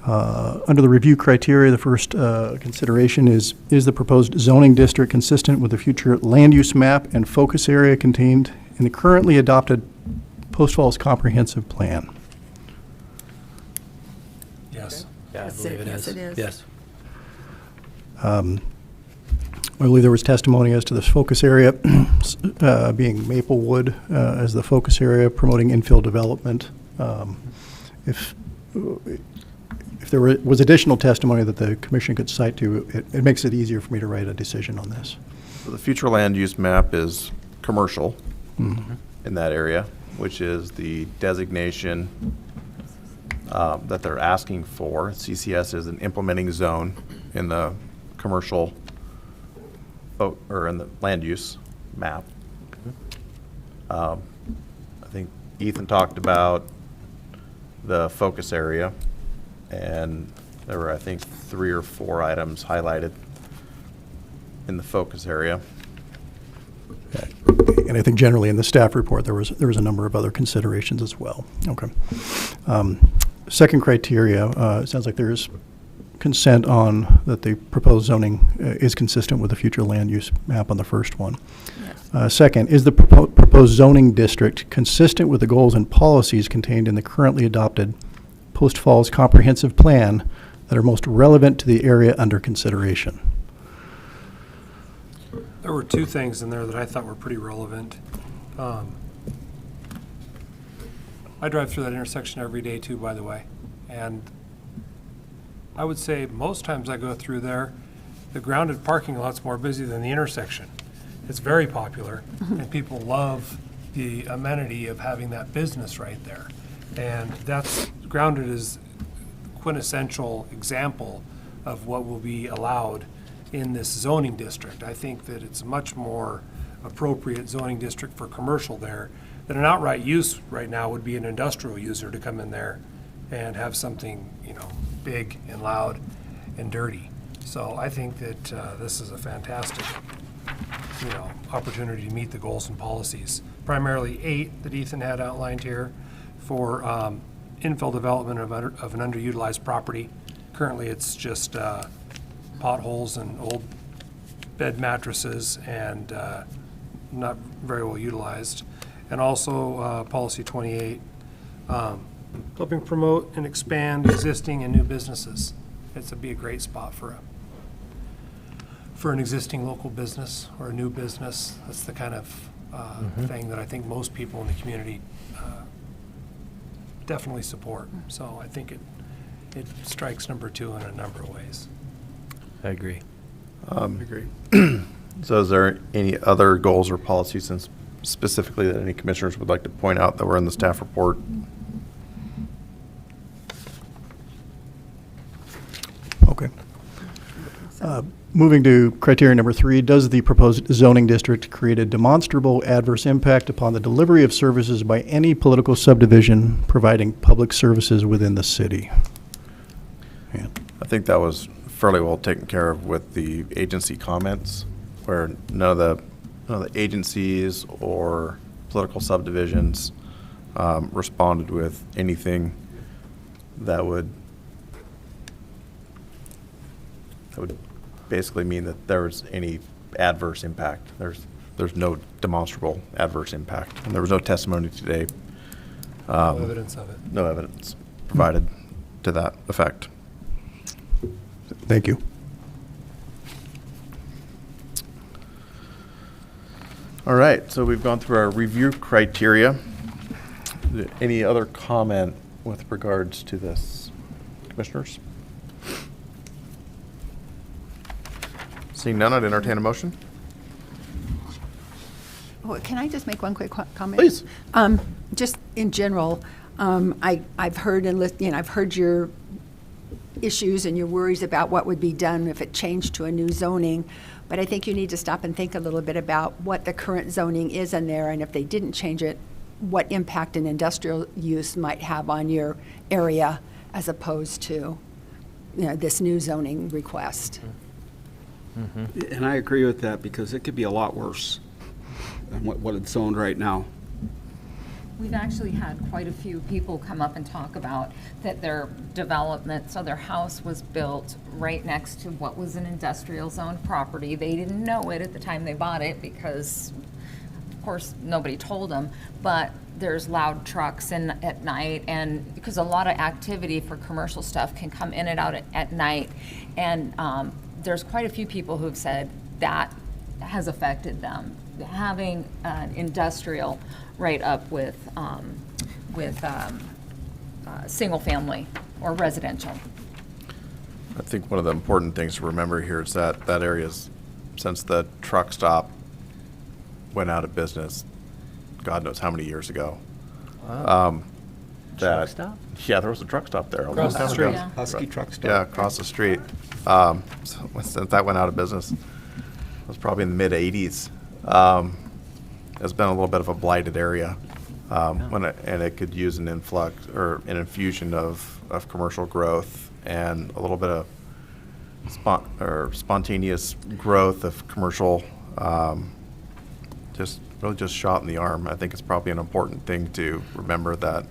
Under the review criteria, the first consideration is the proposed zoning district consistent with the future land use map and focus area contained in the currently adopted Post Falls Comprehensive Plan? Yes. Yeah, I Yes, believe it- it yes, is. it is. Yes. I believe there was testimony as to this focus area being Maplewood as the focus area, promoting infill development. If there was additional testimony that the commission could cite to, it makes it easier for me to write a decision on this. So the future land use map is commercial in that area, which is the designation that they're asking for. CCS is an implementing zone in the commercial, or in the land use map. I think Ethan talked about the focus area, and there were, I think, 3 or 4 items highlighted in the focus area. And I think generally in the staff report, there was a number of other considerations as well. Okay. Second criteria, it sounds like there is consent on that the proposed zoning is consistent with the future land use map on the first one. Yes. Second, is the proposed zoning district consistent with the goals and policies contained in the currently adopted Post Falls Comprehensive Plan that are most relevant to the area under consideration? There were 2 things in there that I thought were pretty relevant. I drive through that intersection every day too, by the way. And I would say most times I go through there, the grounded parking lot's more busy than the intersection. It's very popular, and people love the amenity of having that business right there. And grounded is quintessential example of what will be allowed in this zoning district. I think that it's a much more appropriate zoning district for commercial there than an outright use right now would be an industrial user to come in there and have something, big and loud and dirty. So I think that this is a fantastic, opportunity to meet the goals and policies. Primarily 8 that Ethan had outlined here for infill development of an underutilized property. Currently, it's just potholes and old bed mattresses and not very well utilized. And also policy 28, helping promote and expand existing and new businesses. It's be a great spot for an existing local business or a new business. That's the kind of thing that I think most people in the community definitely support. So I think it strikes number 2 in a number of ways. I agree. Agree. So is there any other goals or policies specifically that any commissioners would like to point out that were in the staff report? Okay. Moving to criteria number 3, does the proposed zoning district create a demonstrable adverse impact upon the delivery of services by any political subdivision providing public services within the city? Yeah. I think that was fairly well taken care of with the agency comments, where none of the agencies or political subdivisions responded with anything that would basically mean that there was any adverse impact. There's no demonstrable adverse impact, and there was no testimony today. No evidence of it. No evidence provided to that effect. Thank you. All right, so we've gone through our review criteria. Any other comment with regards to this, commissioners? Seeing none, I'd entertain a motion. Oh, can I just make one quick comment? Please. Just in general, I've heard I've heard your issues and your worries about what would be done if it changed to a new zoning, but I think you need to stop and think a little bit about what the current zoning is in there, and if they didn't change it, what impact an industrial use might have on your area as opposed to, this new zoning request. And I agree with that, because it could be a lot worse than what it's zoned right now. We've actually had quite a few people come up and talk about that their development, so their house was built right next to what was an industrial zone property. They didn't know it at the time they bought it because, of course, nobody told them, but there's loud trucks at night, and because a lot of activity for commercial stuff can come in and out at night, and there's quite a few people who've said that has affected them, having an industrial right up with single family or residential. I think one of the important things to remember here is that that area's, since the truck stop went out of business, God knows how many years ago. Wow. Truck stop? Yeah, there was a truck stop there a long Across the time street. ago. Yeah. Husky truck stop. Yeah, across the street. So since that went out of business, it was probably in the mid-'80s. It's been a little bit of a blighted area, and it could use an influx or an infusion of commercial growth and a little bit of spontaneous growth of commercial, just shot in the arm. I think it's probably an important thing to remember that,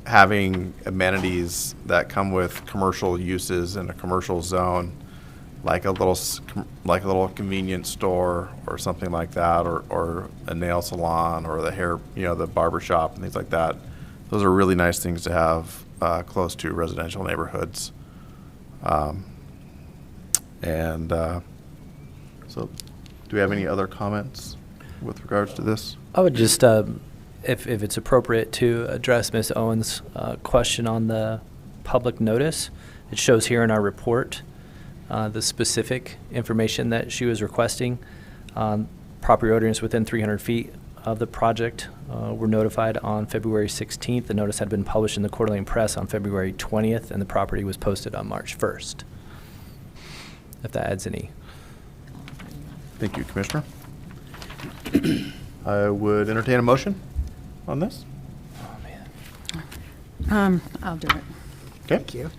having amenities that come with commercial uses in a commercial zone, like a little convenience store or something like that, or a nail salon or the hair, the barber shop and things like that. Those are really nice things to have close to residential neighborhoods. So, do we have any other comments with regards to this? I would just, if it's appropriate, to address Ms. Owen's question on the public notice. It shows here in our report the specific information that she was requesting. Property owners within 300 feet of the project were notified on February 16th. The notice had been published in the Quarterly Press on February 20th, and the property was posted on March 1st. If that adds any. Thank you, Commissioner. I would entertain a motion on this. I'll do it. Okay. Thank you.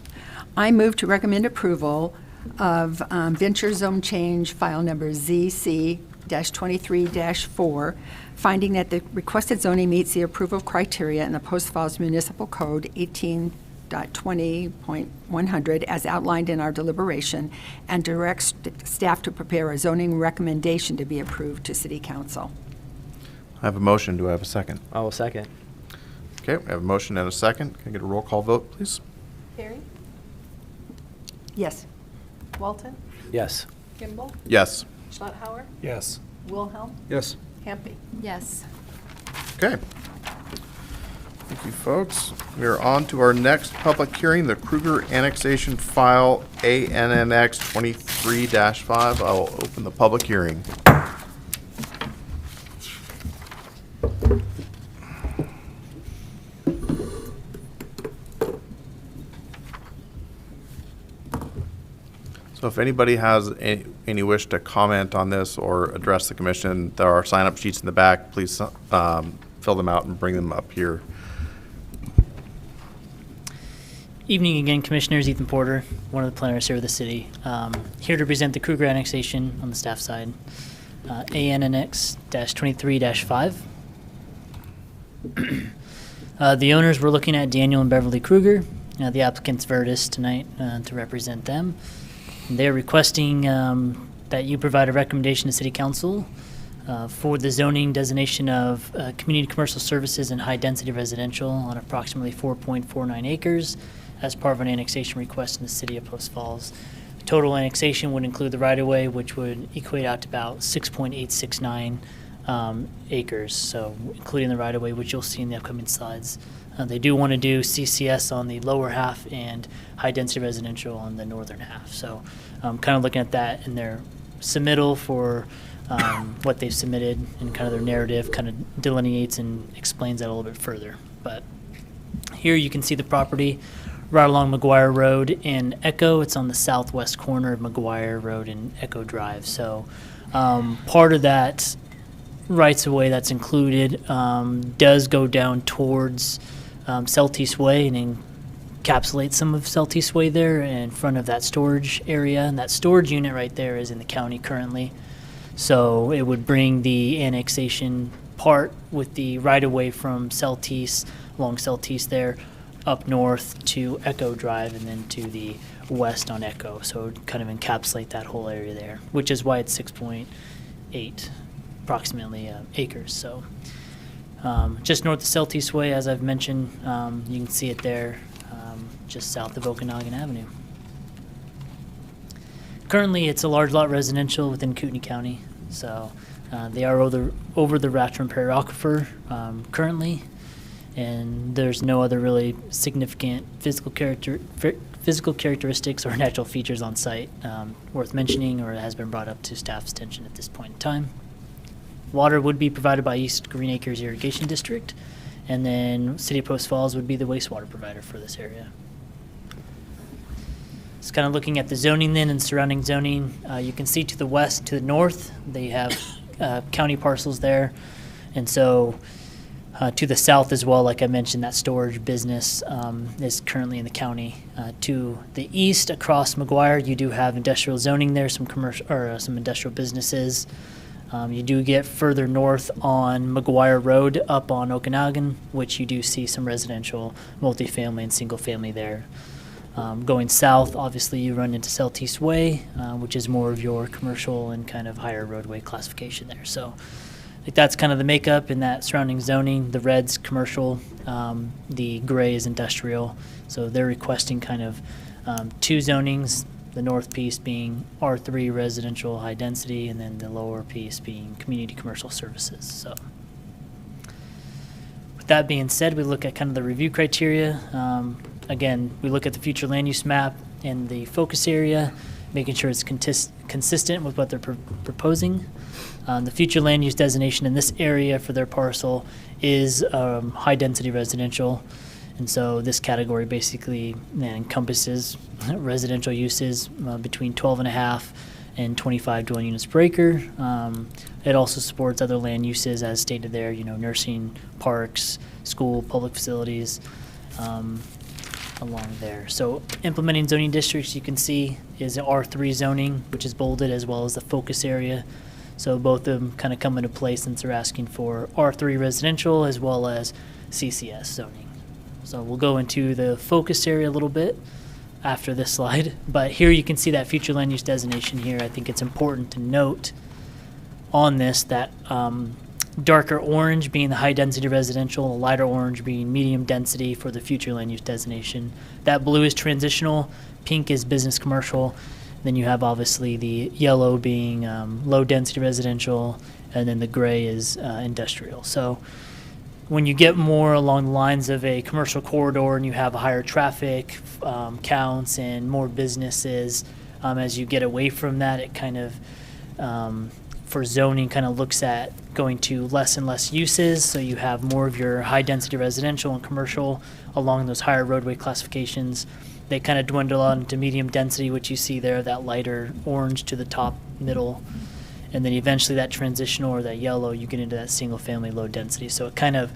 I move to recommend approval of venture zone change file number ZC-23-4, finding that the requested zoning meets the approval criteria in the Post Falls Municipal Code 18.20.100 as outlined in our deliberation, and directs staff to prepare a zoning recommendation to be approved to City Council. I have a motion. Do I have a second? I will second. Okay, we have a motion and a second. Can I get a roll call vote, please? Perry? Yes. Walton? Yes. Kimball? Yes. Schlotthauer? Yes. Wilhelm? Yes. Hampe? Yes. Okay. Thank you, folks. We are on to our next public hearing, the Kruger Annexation File ANNX 23-5. I will open the public hearing. So if anybody has any wish to comment on this or address the commission, there are sign-up sheets in the back. Please fill them out and bring them up here. Evening again, Commissioners. Ethan Porter, one of the planners here with the city. Here to present the Kruger annexation on the staff side. ANNX-23-5. The owners were looking at Daniel and Beverly Kruger. The applicant's Verdis tonight to represent them. They're requesting that you provide a recommendation to City Council for the zoning designation of community commercial services and high-density residential on approximately 4.49 acres as part of an annexation request in the city of Post Falls. Total annexation would include the right-of-way, which would equate out to about 6.869 acres, so including the right-of-way, which you'll see in the upcoming slides. They do want to do CCS on the lower half and high-density residential on the northern half. So kind of looking at that in their submittal for what they've submitted, and kind of their narrative kind of delineates and explains that a little bit further. But here you can see the property right along McGuire Road in Echo. It's on the southwest corner of McGuire Road and Echo Drive. So part of that rights of way that's included does go down towards Celtice Way and encapsulate some of Celtice Way there in front of that storage area. And that storage unit right there is in the county currently. So it would bring the annexation part with the right-of-way from Celtice, along Celtice there, up north to Echo Drive and then to the west on Echo. So it would kind of encapsulate that whole area there, which is why it's 6.8 approximately acres. So just north of Celtice Way, as I've mentioned, you can see it there, just south of Okanagan Avenue. Currently, it's a large lot residential within Kootenai County, so they are over the Rathdrum Prairie Aquifer currently, and there's no other really significant physical characteristics or natural features on site worth mentioning, or has been brought up to staff's attention at this point in time. Water would be provided by East Green Acres Irrigation District, and then City of Post Falls would be the wastewater provider for this area. Just kind of looking at the zoning then and surrounding zoning, you can see to the west, to the north, they have county parcels there. And so to the south as well, like I mentioned, that storage business is currently in the county. To the east, across McGuire, you do have industrial zoning there, some commercial or some industrial businesses. You do get further north on McGuire Road up on Okanagan, which you do see some residential, multifamily, and single family there. Going south, obviously, you run into Celtice Way, which is more of your commercial and kind of higher roadway classification there. So I think that's kind of the makeup in that surrounding zoning. The red's commercial, the gray is industrial. So they're requesting kind of two zonings, the north piece being R3 residential high density, and then the lower piece being community commercial services. So with that being said, we look at kind of the review criteria. Again, we look at the future land use map and the focus area, making sure it's consistent with what they're proposing. The future land use designation in this area for their parcel is high density residential. And so this category basically encompasses residential uses between 12.5 and 25 dwelling units per acre. It also supports other land uses as stated there, nursing, parks, school, public facilities, along there. So implementing zoning districts, you can see, is R3 zoning, which is bolded, as well as the focus area. So both of them kind of come into play since they're asking for R3 residential as well as CCS zoning. So we'll go into the focus area a little bit after this slide, but here you can see that future land use designation here. I think it's important to note on this that darker orange being the high density residential, lighter orange being medium density for the future land use designation. That blue is transitional, pink is business commercial, then you have obviously the yellow being low density residential, and then the gray is industrial. So when you get more along the lines of a commercial corridor and you have higher traffic counts and more businesses, as you get away from that, it kind of for zoning kind of looks at going to less and less uses, so you have more of your high density residential and commercial along those higher roadway classifications. They kind of dwindle on into medium density, which you see there, that lighter orange to the top middle, and then eventually that transitional or that yellow, you get into that single family low density. So it kind of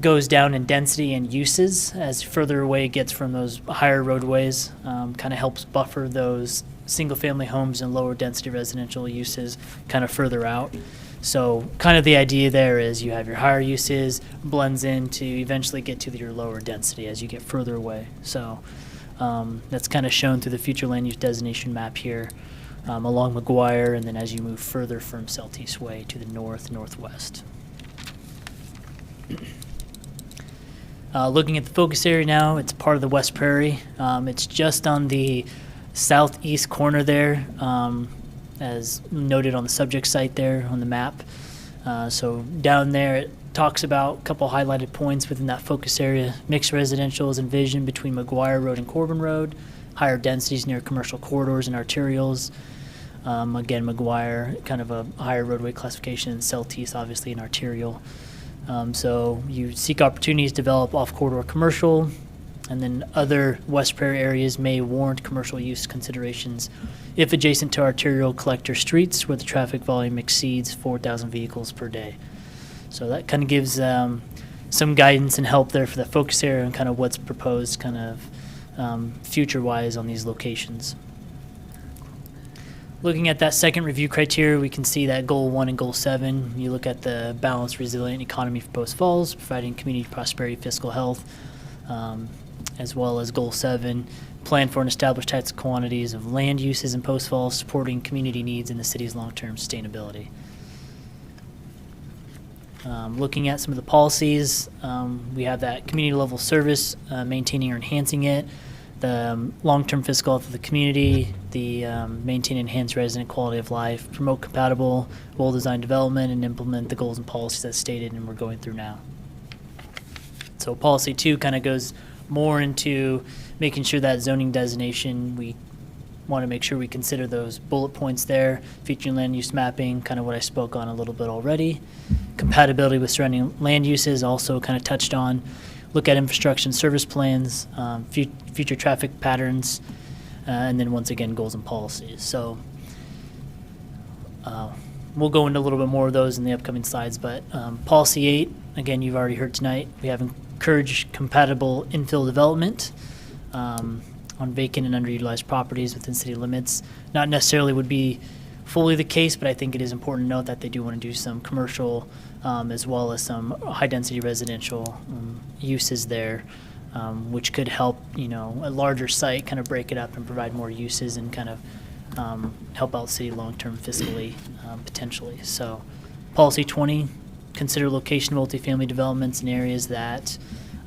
goes down in density and uses as further away it gets from those higher roadways, kind of helps buffer those single family homes and lower density residential uses kind of further out. So kind of the idea there is you have your higher uses, blends in to eventually get to your lower density as you get further away. So that's kind of shown through the future land use designation map here along McGuire, and then as you move further from Celtice Way to the northwest. Looking at the focus area now, it's part of the West Prairie. It's just on the southeast corner there. as noted on the subject site there on the map. So down there, it talks about a couple highlighted points within that focus area. Mixed residential is envisioned between McGuire Road and Corbin Road, higher densities near commercial corridors and arterials. Again, McGuire, kind of a higher roadway classification, and Celtice, obviously an arterial. So you seek opportunities to develop off-corridor commercial, and then other West Prairie areas may warrant commercial use considerations if adjacent to arterial collector streets where the traffic volume exceeds 4,000 vehicles per day. So that kind of gives some guidance and help there for the focus area and kind of what's proposed kind of future-wise on these locations. Looking at that second review criteria, we can see that Goal 1 and Goal 7. You look at the balanced, resilient economy for Post Falls, providing community prosperity, fiscal health, as well as Goal 7, plan for and establish types and quantities of land uses in Post Falls, supporting community needs in the city's long-term sustainability. Looking at some of the policies, we have that community level service, maintaining or enhancing it, the long-term fiscal health of the community, the maintain and enhance resident quality of life, promote compatible, well-designed development, and implement the goals and policies as stated and we're going through now. So policy 2 kind of goes more into making sure that zoning designation, we want to make sure we consider those bullet points there, featuring land use mapping, kind of what I spoke on a little bit already. Compatibility with surrounding land uses, also kind of touched on. Look at infrastructure and service plans, future traffic patterns, and then once again, goals and policies. So we'll go into a little bit more of those in the upcoming slides, but policy 8, again, you've already heard tonight, we have encouraged compatible infill development on vacant and underutilized properties within city limits. Not necessarily would be fully the case, but I think it is important to note that they do want to do some commercial as well as some high-density residential uses there, which could help, a larger site kind of break it up and provide more uses and kind of help out city long-term fiscally, potentially. So policy 20, consider location of multifamily developments in areas that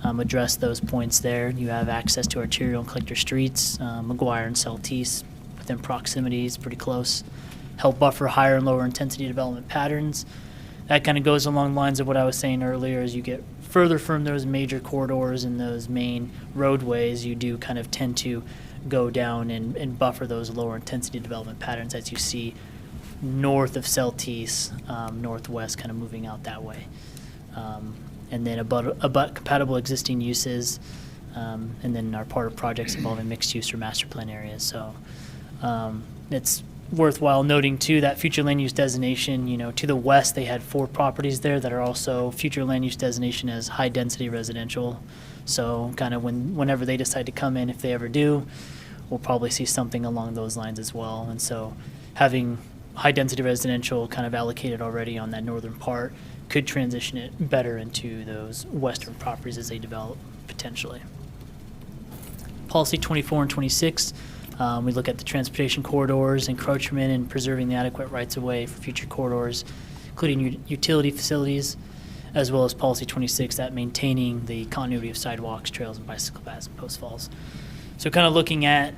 address those points there. You have access to arterial and collector streets, McGuire and Celtice within proximities, pretty close. Help buffer higher and lower intensity development patterns. That kind of goes along the lines of what I was saying earlier. As you get further from those major corridors and those main roadways, you do kind of tend to go down and buffer those lower intensity development patterns as you see north of Celtice, northwest, kind of moving out that way. And then about compatible existing uses, and then are part of projects involving mixed use or master plan areas. So it's worthwhile noting too that future land use designation, to the west they had 4 properties there that are also future land use designation as high density residential. So kind of whenever they decide to come in, if they ever do, we'll probably see something along those lines as well. And so having high density residential kind of allocated already on that northern part could transition it better into those western properties as they develop potentially. Policy 24 and 26, we look at the transportation corridors, encroachment, and preserving the adequate rights-of-way for future corridors, including utility facilities, as well as policy 26, that maintaining the continuity of sidewalks, trails, and bicycle paths in Post Falls. So kind of looking at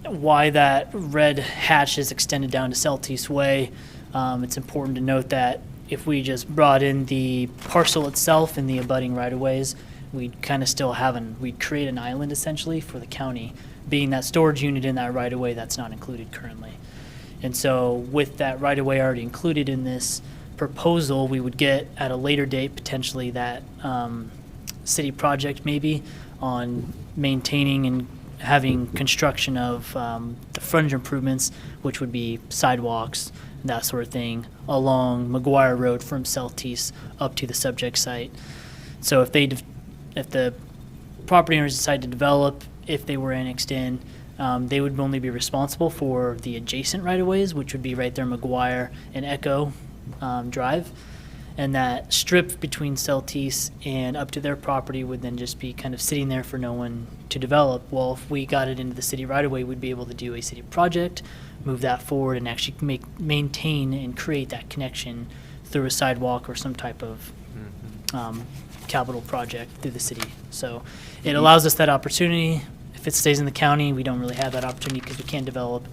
why that red hatch is extended down to Celtice Way, it's important to note that if we just brought in the parcel itself and the abutting right-of-ways, we'd kind of still we'd create an island essentially for the county, being that storage unit in that right-of-way that's not included currently. And so with that right-of-way already included in this proposal, we would get at a later date potentially that city project maybe on maintaining and having construction of the frontage improvements, which would be sidewalks, that sort of thing, along McGuire Road from Celtice up to the subject site. So if the property owners decide to develop, if they were annexed in, they would only be responsible for the adjacent right-of-ways, which would be right there, McGuire and Echo Drive. And that strip between Celtice and up to their property would then just be kind of sitting there for no one to develop. Well, if we got it into the city right-of-way, we'd be able to do a city project, move that forward, and actually maintain and create that connection through a sidewalk or some type of capital project through the city. So it allows us that opportunity. If it stays in the county, we don't really have that opportunity because we can't develop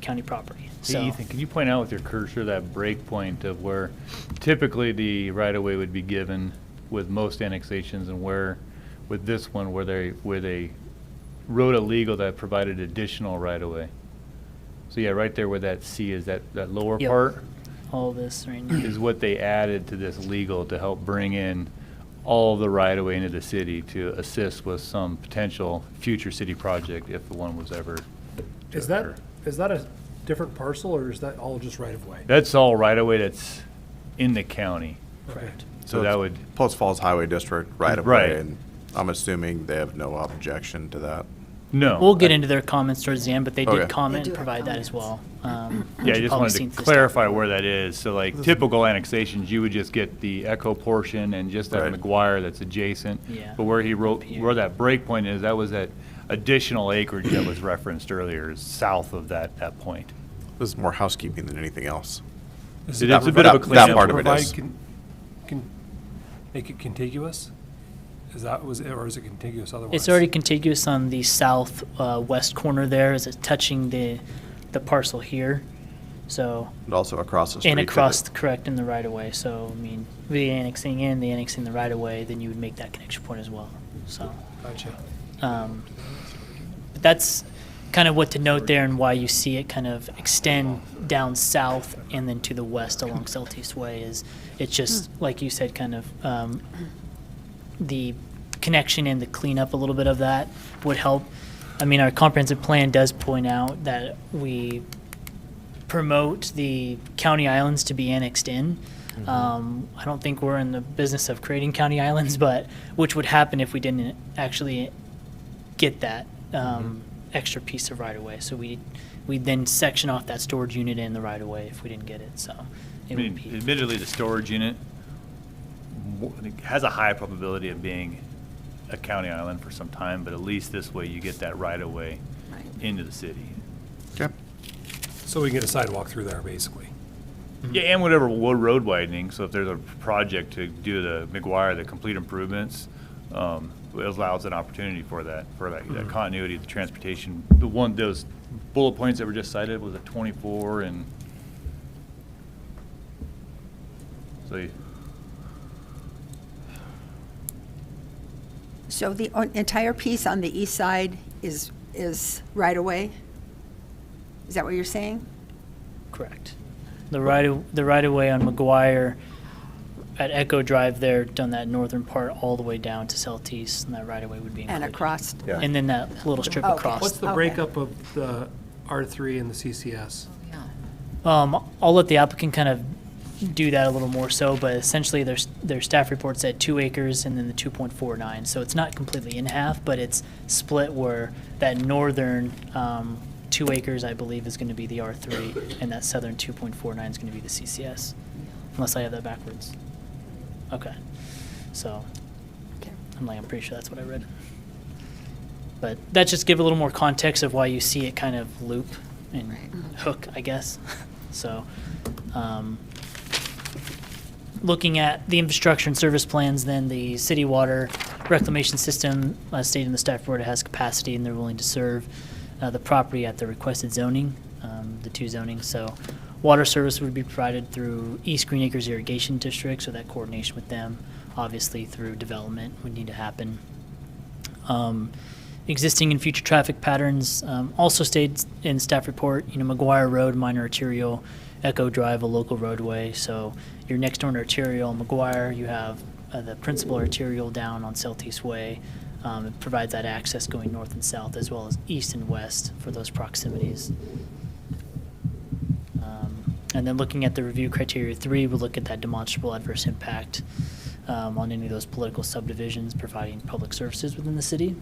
county property. Hey, So Ethan, can you point out with your cursor that break point of where typically the right-of-way would be given with most annexations, and where, with this one, where they wrote a legal that provided additional right-of-way? So yeah, right there where that C is, that lower Yep. part all this right now. is what they added to this legal to help bring in all of the right-of-way into the city to assist with some potential future city project if the one was ever to Is that occur. a different parcel, or is that all just right of way? That's all right-of-way that's in the county. Correct. So that would, Post Falls Highway District right of Right. way, and I'm assuming they have no objection to that. no. We'll get into their comments towards the end, but they did Okay. comment They and do have provide that as well. Yeah, I just wanted to clarify where that is. So like typical annexations, you would just get the Echo portion and just that Right. McGuire that's adjacent. Yeah. But where he wrote, Here. where that break point is, that was that additional acreage that was referenced earlier, is south of that point. This is more housekeeping than anything else. Is It it is a bit of a that cleanup. part of it provide is. Make it contiguous? Or is it contiguous otherwise? It's already contiguous on the south west corner there, as it's touching the parcel here. So, And also across the street. and to across, the- correct, in the right of way. So, I mean, the annexing in, the annexing the right of way, then you would make that connection point as well. So, Gotcha. but that's kind of what to note there, and why you see it kind of extend down south and then to the west along Southeast Way is it's just, like you said, kind of the connection and the cleanup a little bit of that would help. I mean, our comprehensive plan does point out that we promote the county islands to be annexed in. I don't think we're in the business of creating county islands, but which would happen if we didn't actually get that extra piece of right-of-way. So we'd then section off that storage unit in the right-of-way if we didn't get it, so I it would mean, be. admittedly, the storage unit has a high probability of being a county island for some time, but at least this way you get that right-of-way into the city. Okay. So we can get a sidewalk through there, basically. Yeah, and whatever road widening, so if there's a project to do the McGuire, the complete improvements, it allows an opportunity for that continuity of the transportation. Those bullet points that were just cited was at 24, and so So the entire piece on the east side is right away? Is that what you're saying? Correct. The right of way on McGuire at Echo Drive there, done that northern part all the way down to Southeast, and that right of way would be included. And across? Yeah. And then that little strip Okay. across. What's the Okay. breakup of the R3 and the CCS? I'll let the applicant kind of do that a little more so, but essentially their staff report said 2 acres and then the 2.49. So it's not completely in half, but it's split where that northern 2 acres, I believe, is going to be the R3, and that southern 2.49 is going to be the CCS, unless I have that backwards. Okay. So I'm pretty sure that's what I read. But that just give a little more context of why you see it kind of loop and hook, I guess. So, looking at the infrastructure and service plans, then the city water reclamation system, stated in the staff report, it has capacity and they're willing to serve the property at the requested zoning, the 2 zonings. So, water service would be provided through East Green Acres Irrigation District, so that coordination with them, obviously through development, would need to happen. Existing and future traffic patterns also stated in staff report, McGuire Road, minor arterial, Echo Drive, a local roadway. So your next door arterial, McGuire, you have the principal arterial down on Southeast Way. It provides that access going north and south as well as east and west for those proximities. And then looking at the review criteria 3, we'll look at that demonstrable adverse impact on any of those political subdivisions providing public services within the city.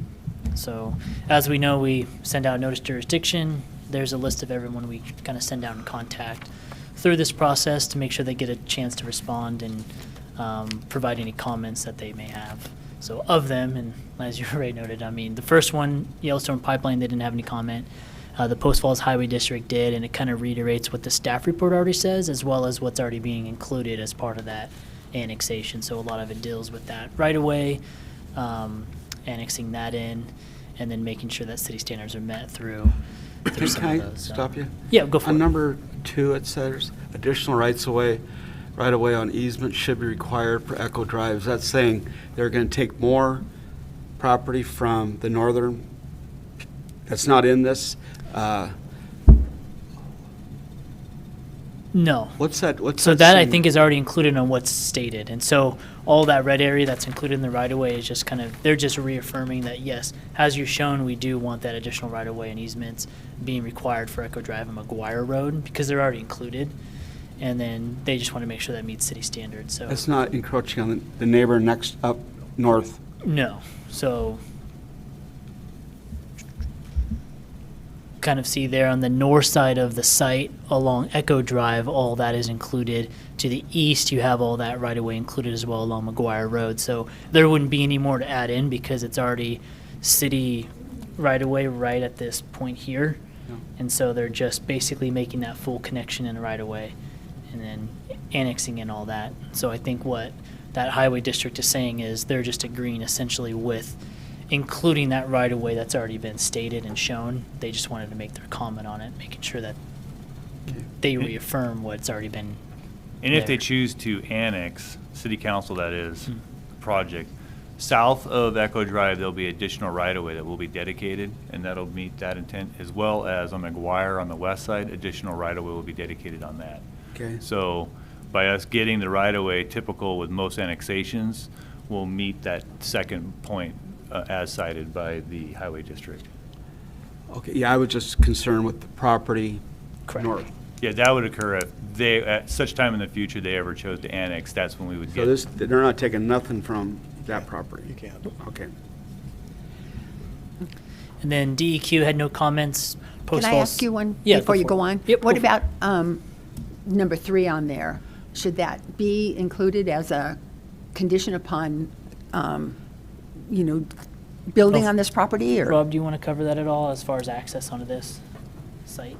So as we know, we send out notice jurisdiction. There's a list of everyone we kind of send out in contact through this process to make sure they get a chance to respond and provide any comments that they may have. So of them, and as you already noted, I mean, the first one, Yellowstone Pipeline, they didn't have any comment. The Post Falls Highway District did, and it kind of reiterates what the staff report already says, as well as what's already being included as part of that annexation. So a lot of it deals with that right away, annexing that in, and then making sure that city standards are met through through some Can of I those. stop you? Yeah, go for On it. number 2, it says additional right-of-way on easement should be required for Echo Drive. Is that saying they're going to take more property from the northern, that's not in this? No. What's that? So that I think is already included on what's stated. And so all that red area that's included in the right-of-way is just kind of, they're just reaffirming that, yes, as you're shown, we do want that additional right-of-way and easements being required for Echo Drive and McGuire Road because they're already included. And then they just want to make sure that meets city standards. So It's not encroaching on the neighbor next up north. no. So kind of see there on the north side of the site along Echo Drive, all that is included. To the east, you have all that right away included as well along McGuire Road. So there wouldn't be any more to add in because it's already city right away right at this point here. Yeah. And so they're just basically making that full connection in the right of way and then annexing in all that. So I think what that highway district is saying is they're just agreeing essentially with including that right of way that's already been stated and shown. They just wanted to make their comment on it, making sure that they reaffirm what's already been. And if they there. choose to annex, city council that is, project, south of Echo Drive, there'll be additional right-of-way that will be dedicated, and that'll meet that intent, as well as on McGuire on the west side, additional right-of-way will be dedicated on that. Okay. So by us getting the right-of-way, typical with most annexations, will meet that second point as cited by the highway district. Okay, yeah, I was just concerned with the property Correct. north. Yeah, that would occur if they, at such time in the future, they ever chose to annex, that's when we would So get. this, they're not taking nothing from that property? You can't. Okay. And then DEQ had no comments. Can I ask you one Yeah, before go you for go it. on? Yep, What go for it. about number 3 on there? Should that be included as a condition upon, building on this property, or? Rob, do you want to cover that at all as far as access onto this site?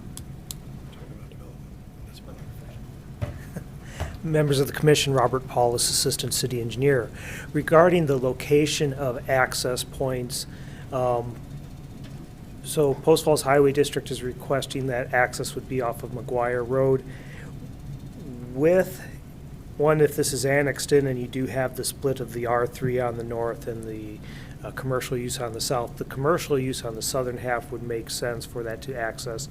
Members of the commission, Robert Paulus, Assistant City Engineer. Regarding the location of access points, so Post Falls Highway District is requesting that access would be off of McGuire Road. With, one, if this is annexed in and you do have the split of the R3 on the north and the commercial use on the south, the commercial use on the southern half would make sense for that to access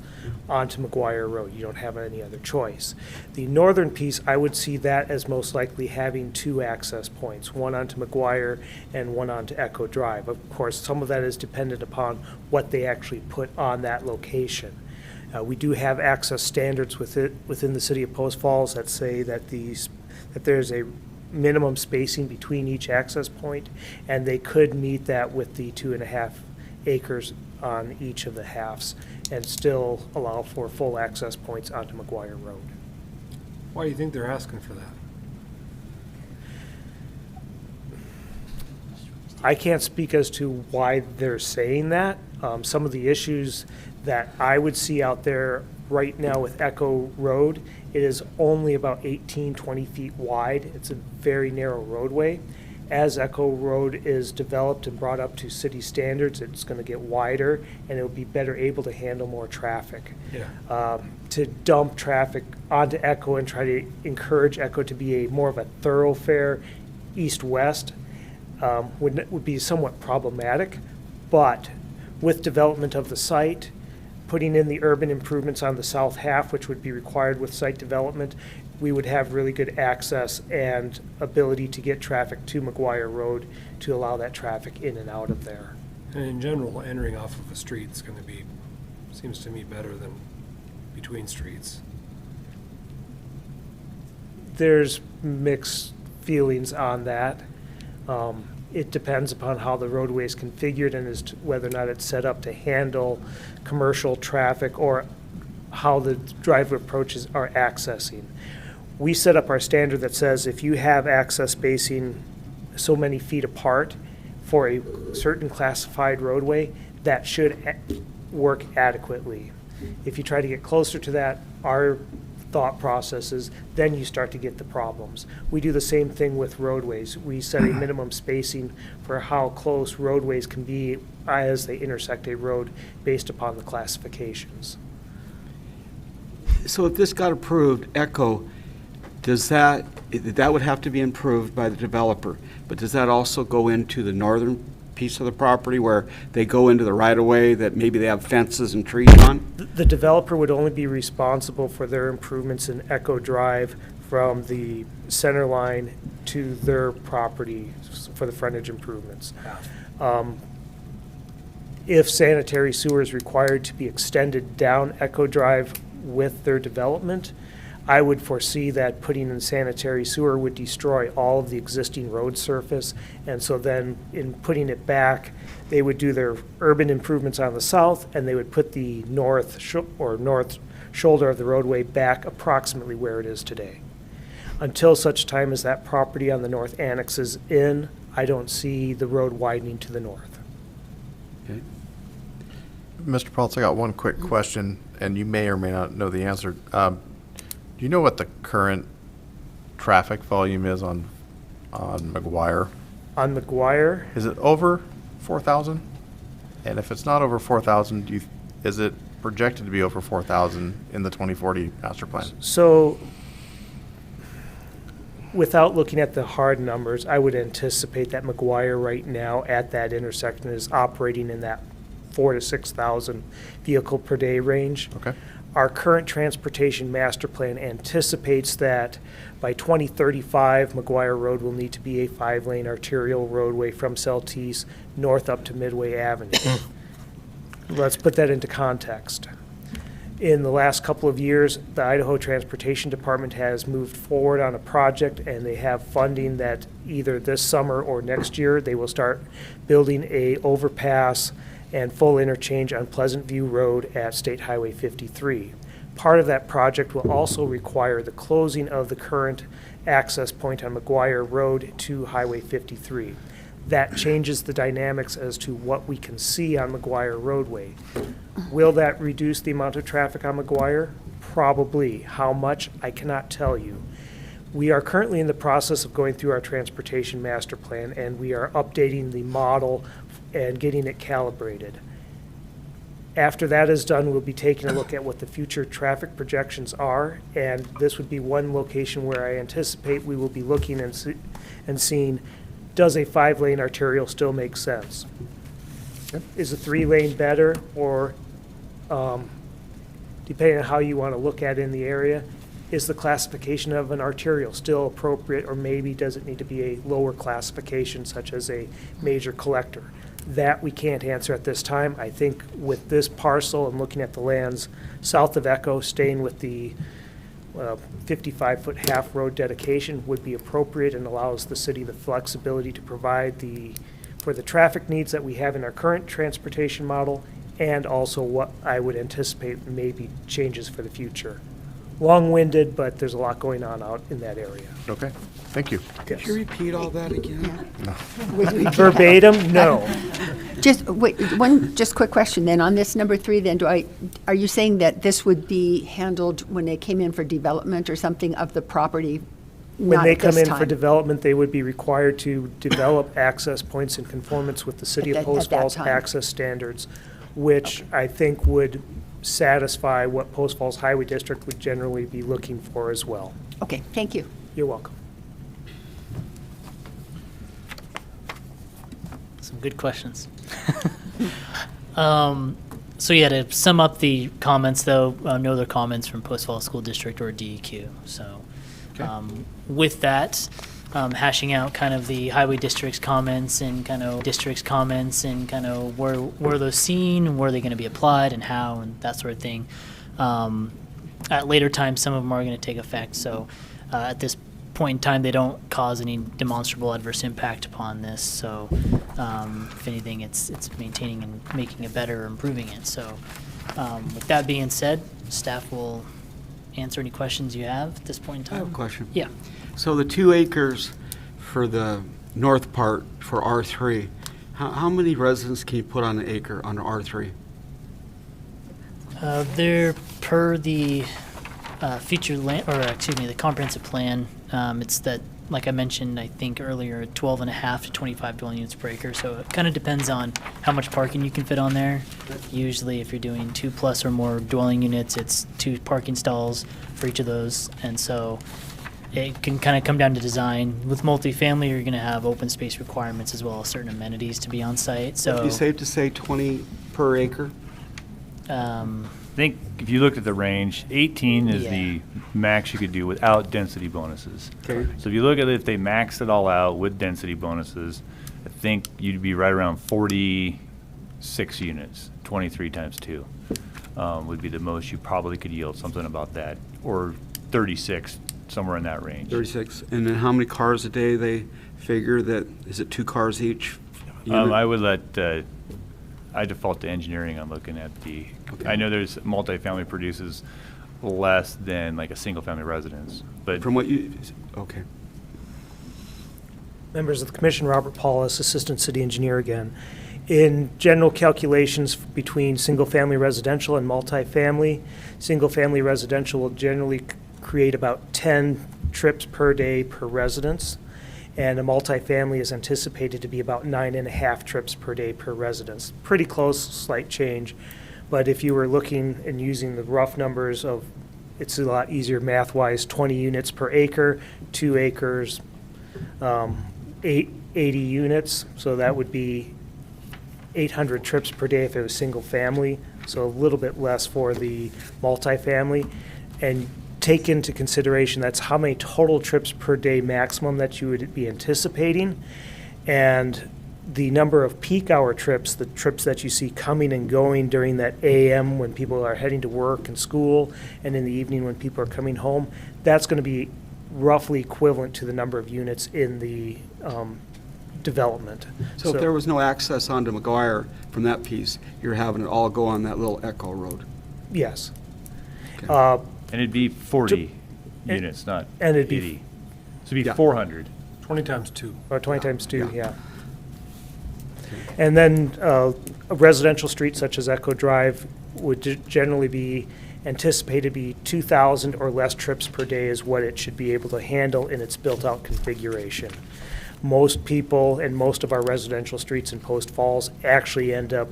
onto McGuire Road. You don't have any other choice. The northern piece, I would see that as most likely having 2 access points, one onto McGuire and one onto Echo Drive. Of course, some of that is dependent upon what they actually put on that location. We do have access standards within the city of Post Falls that say that that there's a minimum spacing between each access point, and they could meet that with the 2.5 acres on each of the halves and still allow for full access points onto McGuire Road. Why do you think they're asking for that? I can't speak as to why they're saying that. Some of the issues that I would see out there right now with Echo Road, it is only about 18, 20 feet wide. It's a very narrow roadway. As Echo Road is developed and brought up to city standards, it's going to get wider and it'll be better able to handle more traffic. Yeah. To dump traffic onto Echo and try to encourage Echo to be more of a thoroughfare east-west would be somewhat problematic. But with development of the site, putting in the urban improvements on the south half, which would be required with site development, we would have really good access and ability to get traffic to McGuire Road to allow that traffic in and out of there. And in general, entering off of a street is going to be, seems to me, better than between streets. There's mixed feelings on that. It depends upon how the roadway is configured and as to whether or not it's set up to handle commercial traffic or how the driveway approaches are accessing. We set up our standard that says if you have access spacing so many feet apart for a certain classified roadway, that should work adequately. If you try to get closer to that, our thought processes, then you start to get the problems. We do the same thing with roadways. We set a minimum spacing for how close roadways can be as they intersect a road based upon the classifications. So if this got approved, Echo, does that would have to be improved by the developer, but does that also go into the northern piece of the property where they go into the right-of-way that maybe they have fences and trees on? The developer would only be responsible for their improvements in Echo Drive from the center line to their property for the frontage improvements. If sanitary sewer is required to be extended down Echo Drive with their development, I would foresee that putting in sanitary sewer would destroy all of the existing road surface. And so then in putting it back, they would do their urban improvements on the south, and they would put the north shoulder of the roadway back approximately where it is today. Until such time as that property on the north annexes in, I don't see the road widening to the north. Okay. Mr. Paltz, I got one quick question, and you may or may not know the answer. Do you know what the current traffic volume is on McGuire? On McGuire, Is it over 4,000? And if it's not over 4,000, is it projected to be over 4,000 in the 2040 master plan? so without looking at the hard numbers, I would anticipate that McGuire right now at that intersection is operating in that 4,000 to 6,000 vehicle per day range. Okay. Our current transportation master plan anticipates that by 2035, McGuire Road will need to be a 5-lane arterial roadway from Celtice north up to Midway Avenue. Let's put that into context. In the last couple of years, the Idaho Transportation Department has moved forward on a project, and they have funding that either this summer or next year, they will start building a overpass and full interchange on Pleasant View Road at State Highway 53. Part of that project will also require the closing of the current access point on McGuire Road to Highway 53. That changes the dynamics as to what we can see on McGuire roadway. Will that reduce the amount of traffic on McGuire? Probably. How much? I cannot tell you. We are currently in the process of going through our transportation master plan, and we are updating the model and getting it calibrated. After that is done, we'll be taking a look at what the future traffic projections are, and this would be one location where I anticipate we will be looking and seeing, does a 5-lane arterial still make sense? Is a 3-lane better, or depending on how you want to look at it in the area, is the classification of an arterial still appropriate, or maybe does it need to be a lower classification such as a major collector? That we can't answer at this time. I think with this parcel and looking at the lands south of Echo, staying with the 55-foot half road dedication would be appropriate and allows the city the flexibility to provide for the traffic needs that we have in our current transportation model, and also what I would anticipate maybe changes for the future. Long-winded, but there's a lot going on out in that area. Okay, thank you. Could you repeat all that again? Verbatim, no. Just, wait, one just quick question then. On this number 3, then, are you saying that this would be handled when they came in for development or something of the property? When Not they at come this in for time? development, they would be required to develop access points in conformance with the City of At Post that Falls time. access standards, which I think would satisfy what Post Falls Highway District would generally be looking for as well. Okay, thank you. You're welcome. Some good questions. So yeah, to sum up the comments though, no other comments from Post Falls School District or DEQ. So with that, hashing out kind of the highway district's comments and kind of where those seen, where are they going to be applied and how and that sort of thing. At later times, some of them are going to take effect. So at this point in time, they don't cause any demonstrable adverse impact upon this. So if anything, it's maintaining and making it better or improving it. So with that being said, staff will answer any questions you have at this point in time. I have a question. Yeah. So the 2 acres for the north part for R3, how many residents can you put on an acre on R3? They're per the the comprehensive plan, it's that, like I mentioned, I think earlier, 12.5 to 25 dwelling units per acre. So it kind of depends on how much parking you can fit on there. Usually if you're doing 2+ or more dwelling units, it's 2 parking stalls for each of those. And so it can kind of come down to design. With multifamily, you're going to have open space requirements as well as certain amenities to be on site. So Would it be safe to say 20 per acre? I think if you looked at the range, 18 is the max you could do without density bonuses. Okay. So if you look at it, if they maxed it all out with density bonuses, I think you'd be right around 46 units. 23 times 2 would be the most you probably could yield, something about that, or 36, somewhere in that range. 36. And then how many cars a day they figure that, is it 2 cars each? unit? I would let, I default to engineering. I'm looking at the, I know there's multifamily produces less than like a single-family residence, but. From what you, okay. Members of the Commission, Robert Paulus, Assistant City Engineer again. In general calculations between single-family residential and multifamily, single-family residential will generally create about 10 trips per day per residence, and a multifamily is anticipated to be about 9.5 trips per day per residence. Pretty close, slight change, but if you were looking and using the rough numbers of, it's a lot easier math-wise, 20 units per acre, 2 acres, 80 units, so that would be 800 trips per day if it was single family, so a little bit less for the multifamily. And take into consideration that's how many total trips per day maximum that you would be anticipating, and the number of peak hour trips, the trips that you see coming and going during that AM when people are heading to work and school, and in the evening when people are coming home, that's going to be roughly equivalent to the number of units in the development. So if there was no access onto McGuire from that piece, you're having it all go on that little Echo Road? Yes. Okay. And it'd be 40 units, not and it'd be 80. So it'd be 400. 20 times 2. Or 20 times 2, yeah. And then a residential street such as Echo Drive would generally be anticipated to be 2,000 or less trips per day is what it should be able to handle in its built-out configuration. Most people and most of our residential streets in Post Falls actually end up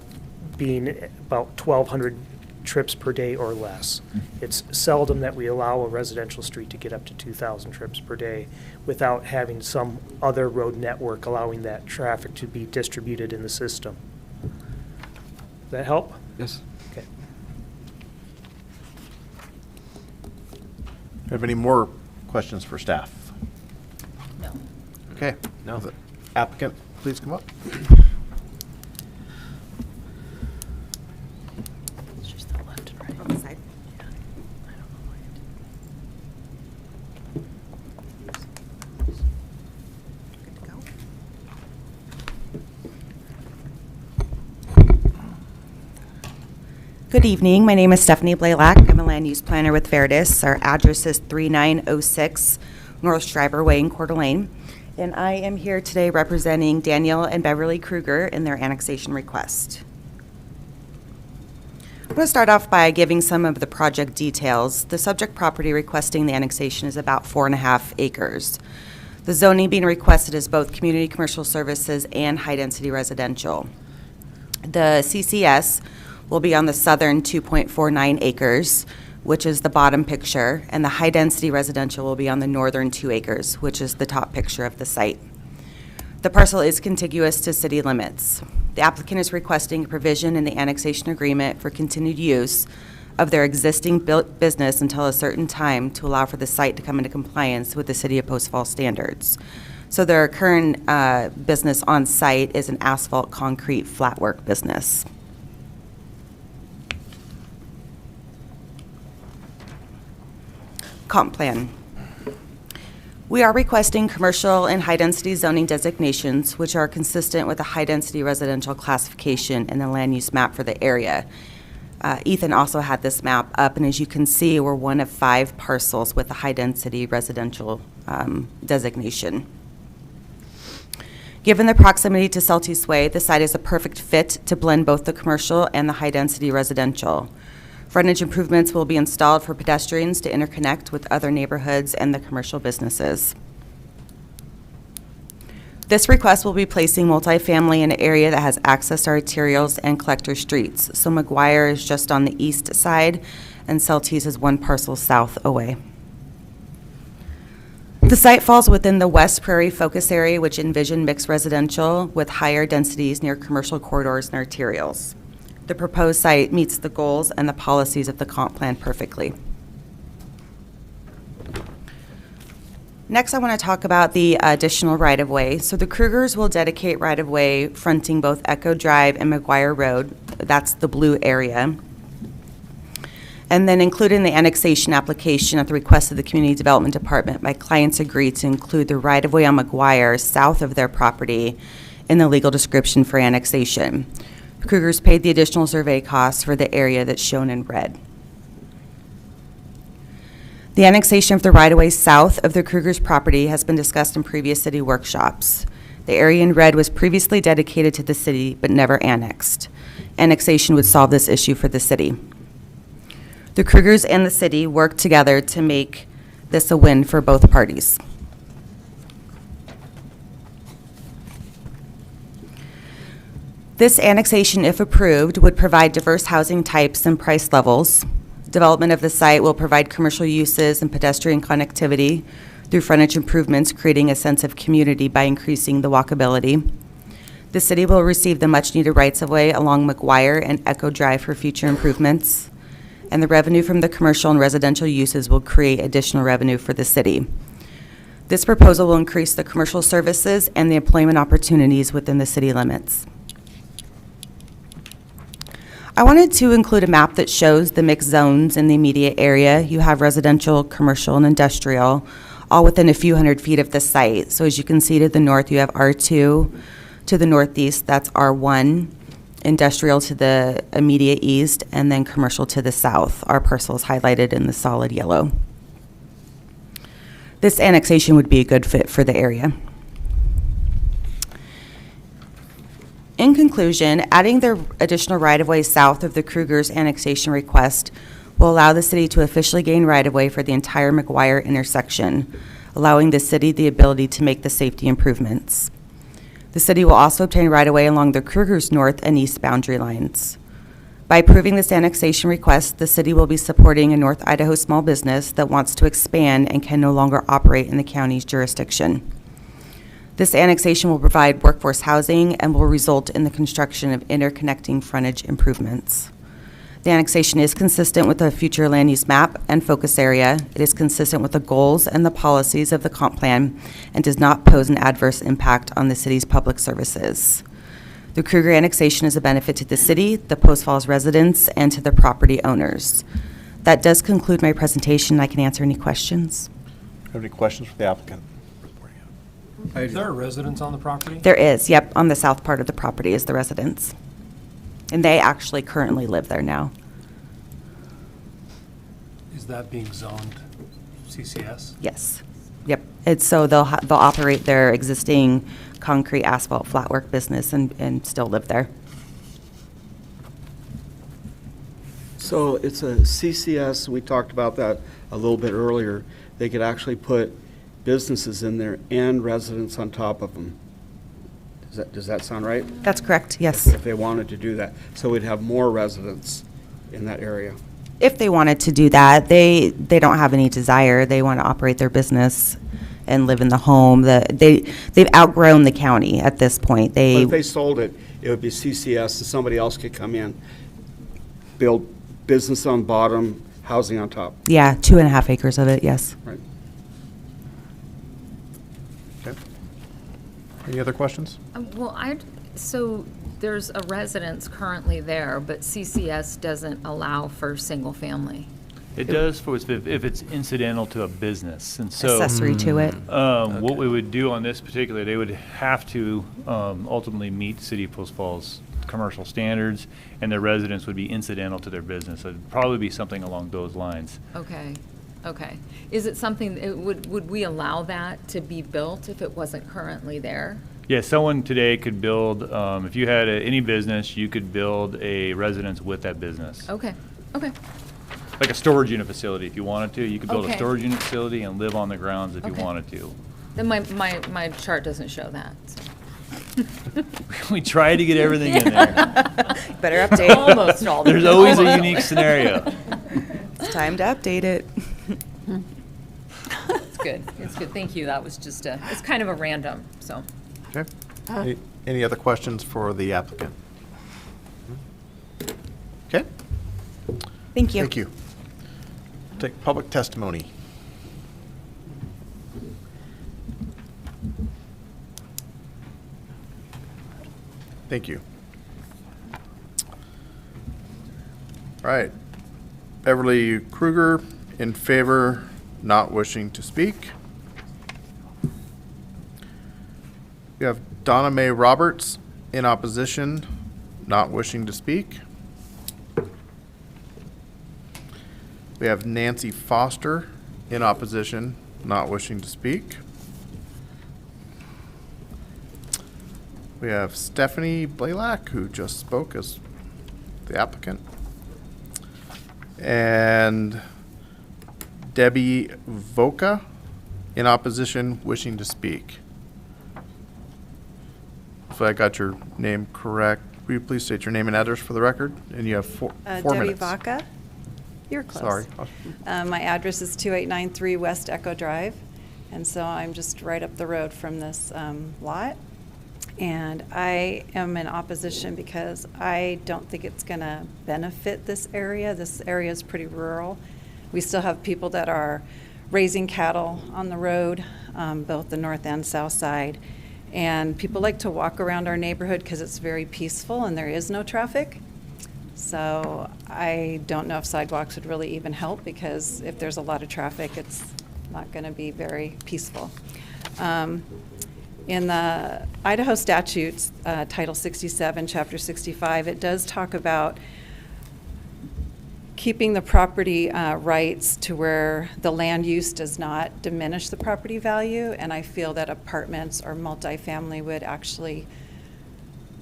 being about 1,200 trips per day or less. It's seldom that we allow a residential street to get up to 2,000 trips per day without having some other road network allowing that traffic to be distributed in the system. Does that help? Yes. Okay. Have any more questions for staff? No. Okay. No. The applicant, please come up. it's just the left and right. On the side. Good to go. Good evening. My name is Stephanie Blaylock. I'm a land use planner with Veritas. Our address is 3906 North Stryver Way in Coeur d'Alene. And I am here today representing Daniel and Beverly Kruger in their annexation request. I'm going to start off by giving some of the project details. The subject property requesting the annexation is about 4.5 acres. The zoning being requested is both community commercial services and high-density residential. The CCS will be on the southern 2.49 acres, which is the bottom picture, and the high-density residential will be on the northern 2 acres, which is the top picture of the site. The parcel is contiguous to city limits. The applicant is requesting a provision in the annexation agreement for continued use of their existing business until a certain time to allow for the site to come into compliance with the City of Post Falls standards. So their current business on site is an asphalt concrete flatwork business. Comp plan. We are requesting commercial and high-density zoning designations, which are consistent with the high-density residential classification and the land use map for the area. Ethan also had this map up, and as you can see, we're one of 5 parcels with a high-density residential designation. Given the proximity to Celtice Way, the site is a perfect fit to blend both the commercial and the high-density residential. Frontage improvements will be installed for pedestrians to interconnect with other neighborhoods and the commercial businesses. This request will be placing multifamily in an area that has access to arterials and collector streets. So McGuire is just on the east side, and Celtice is one parcel south away. The site falls within the West Prairie focus area, which envisioned mixed residential with higher densities near commercial corridors and arterials. The proposed site meets the goals and the policies of the comp plan perfectly. Next, I want to talk about the additional right-of-way. So the Krugers will dedicate right-of-way fronting both Echo Drive and McGuire Road. That's the blue area. And then included in the annexation application at the request of the Community Development Department, my clients agreed to include the right-of-way on McGuire south of their property in the legal description for annexation. The Krugers paid the additional survey costs for the area that's shown in red. The annexation of the right-of-way south of the Kruger's property has been discussed in previous city workshops. The area in red was previously dedicated to the city but never annexed. Annexation would solve this issue for the city. The Krugers and the city worked together to make this a win for both parties. This annexation, if approved, would provide diverse housing types and price levels. Development of the site will provide commercial uses and pedestrian connectivity through frontage improvements, creating a sense of community by increasing the walkability. The city will receive the much-needed rights-of-way along McGuire and Echo Drive for future improvements, and the revenue from the commercial and residential uses will create additional revenue for the city. This proposal will increase the commercial services and the employment opportunities within the city limits. I wanted to include a map that shows the mixed zones in the immediate area. You have residential, commercial, and industrial, all within a few hundred feet of the site. So as you can see to the north, you have R2. To the northeast, that's R1. Industrial to the immediate east, and then commercial to the south. Our parcel is highlighted in the solid yellow. This annexation would be a good fit for the area. In conclusion, adding the additional right-of-way south of the Kruger's annexation request will allow the city to officially gain right-of-way for the entire McGuire intersection, allowing the city the ability to make the safety improvements. The city will also obtain right-of-way along the Kruger's north and east boundary lines. By approving this annexation request, the city will be supporting a North Idaho small business that wants to expand and can no longer operate in the county's jurisdiction. This annexation will provide workforce housing and will result in the construction of interconnecting frontage improvements. The annexation is consistent with the future land use map and focus area. It is consistent with the goals and the policies of the comp plan and does not pose an adverse impact on the city's public services. The Kruger annexation is a benefit to the city, the Post Falls residents, and to the property owners. That does conclude my presentation. I can answer any questions. Have any questions for the applicant? Is there a residence on the property? There is, yep, on the south part of the property is the residence. And they actually currently live there now. Is that being zoned CCS? Yes, yep. It's so they'll operate their existing concrete asphalt flatwork business and still live there. So it's a CCS, we talked about that a little bit earlier. They could actually put businesses in there and residents on top of them. Does that sound right? That's correct, yes. If they wanted to do that. So we'd have more residents in that area. If they wanted to do that, they don't have any desire. They want to operate their business and live in the home. They've outgrown the county at this point. But if they sold it, it would be CCS, and somebody else could come in, build business on bottom, housing on top. Yeah, 2.5 acres of it, yes. Right. Okay. Any other questions? So there's a residence currently there, but CCS doesn't allow for single family. It does for if it's incidental to a business, and so Accessory to it. what we would do on this particular, they would have to ultimately meet City of Post Falls commercial standards, and their residence would be incidental to their business. So it'd probably be something along those lines. Okay, okay. Is it something, would we allow that to be built if it wasn't currently there? Yeah, someone today could build, if you had any business, you could build a residence with that business. Okay, okay. like a storage unit facility if you wanted to. You could build a Okay. storage unit facility and live on the grounds if you Okay. wanted to. Then my chart doesn't show that. So. We try to get everything in there. Better update. Almost all. There's always a almost unique all. scenario. It's time to update it. It's good. It's good. Thank you. That was just it's kind of a random, so. Okay. Any other questions for the applicant? Okay. Thank you. Thank you. Take public testimony. Thank you. All right. Beverly Kruger, in favor, not wishing to speak. We have Donna Mae Roberts, in opposition, not wishing to speak. We have Nancy Foster, in opposition, not wishing to speak. We have Stephanie Blaylock, who just spoke as the applicant. And Debbie Voca, in opposition, wishing to speak. If I got your name correct, will you please state your name and address for the record? And you have four Debbie minutes. Vaca. You're close. Sorry. My address is 2893 West Echo Drive, and so I'm just right up the road from this lot. And I am in opposition because I don't think it's going to benefit this area. This area is pretty rural. We still have people that are raising cattle on the road, both the north and south side. And people like to walk around our neighborhood because it's very peaceful and there is no traffic. So I don't know if sidewalks would really even help, because if there's a lot of traffic, it's not going to be very peaceful. In the Idaho statutes, Title 67, Chapter 65, it does talk about keeping the property rights to where the land use does not diminish the property value, and I feel that apartments or multifamily would actually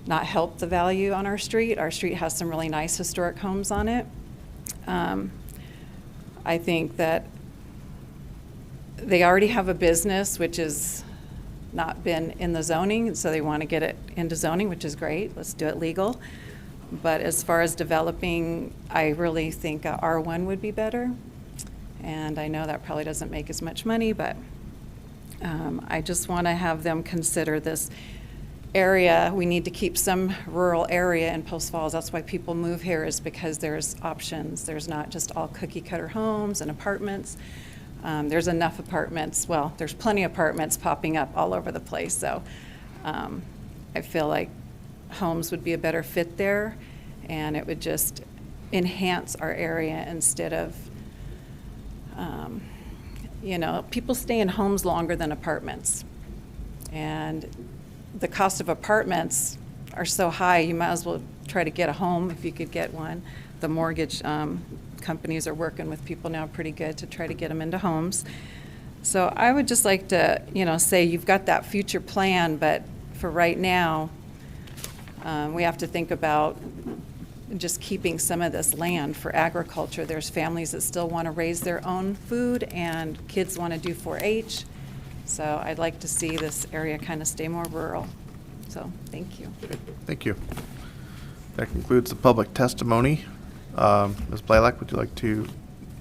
not help the value on our street. Our street has some really nice historic homes on it. I think that they already have a business which has not been in the zoning, so they want to get it into zoning, which is great. Let's do it legal. But as far as developing, I really think a R1 would be better. And I know that probably doesn't make as much money, but I just want to have them consider this area. We need to keep some rural area in Post Falls. That's why people move here, is because there's options. There's not just all cookie cutter homes and apartments. There's enough apartments. Well, there's plenty of apartments popping up all over the place. So I feel like homes would be a better fit there, and it would just enhance our area instead of, people stay in homes longer than apartments. And the cost of apartments are so high, you might as well try to get a home if you could get one. The mortgage companies are working with people now pretty good to try to get them into homes. So I would just like to, say you've got that future plan, but for right now, we have to think about just keeping some of this land for agriculture. There's families that still want to raise their own food, and kids want to do 4-H. So I'd like to see this area kind of stay more rural. So, thank you. Okay, thank you. That concludes the public testimony. Ms. Blaylock, would you like to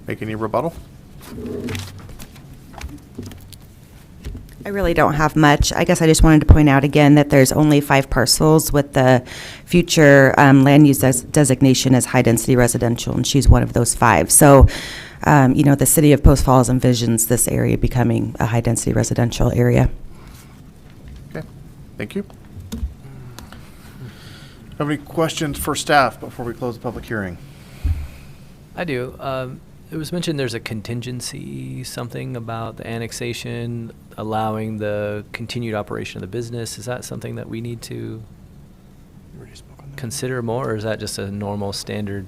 make any rebuttal? I really don't have much. I guess I just wanted to point out again that there's only 5 parcels with the future land use designation as high-density residential, and she's one of those 5. So, the city of Post Falls envisions this area becoming a high-density residential area. Okay, thank you. Have any questions for staff before we close the public hearing? I do. It was mentioned there's a contingency, something about the annexation allowing the continued operation of the business. Is that something that we need to consider more, or is that just a normal standard?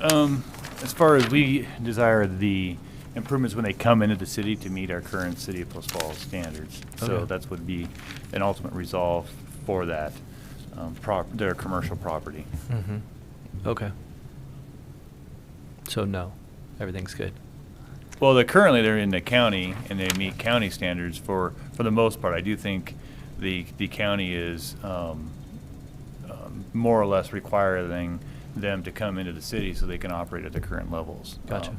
As far as we desire the improvements when they come into the city to meet our current City of Post Falls standards. So Okay. that's would be an ultimate resolve for that, their commercial property. Mm-hmm. Okay. So no. everything's good? Well, currently they're in the county, and they meet county standards for the most part. I do think the county is more or less requiring them to come into the city so they can operate at the current levels. Gotcha.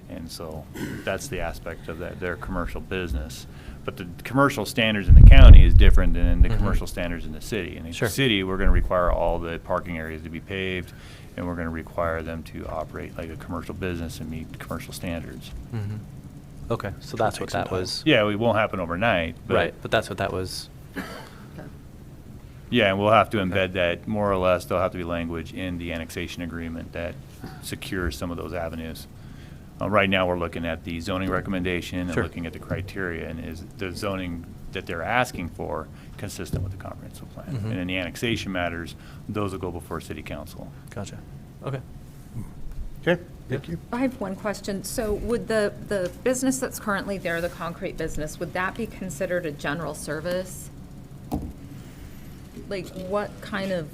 And so that's the aspect of that, their commercial business. But the commercial standards in the county is different than the commercial standards in the city. In the city, we're going to require all the parking areas to be paved, and we're going to require them to operate like a commercial business and meet commercial standards. Okay, so that's what that was. Yeah, it won't happen overnight. But Right, but that's what that was. yeah, and we'll have to embed that more or less. There'll have to be language in the annexation agreement that secures some of those avenues. Right now, we're looking at the zoning recommendation and looking at the criteria, and is the zoning that they're asking for consistent with the comprehensive plan? And in the annexation matters, those will go before city council. Gotcha. Okay. Okay, thank you. I have one question. So would the business that's currently there, the concrete business, would that be considered a general service? Like, what kind of,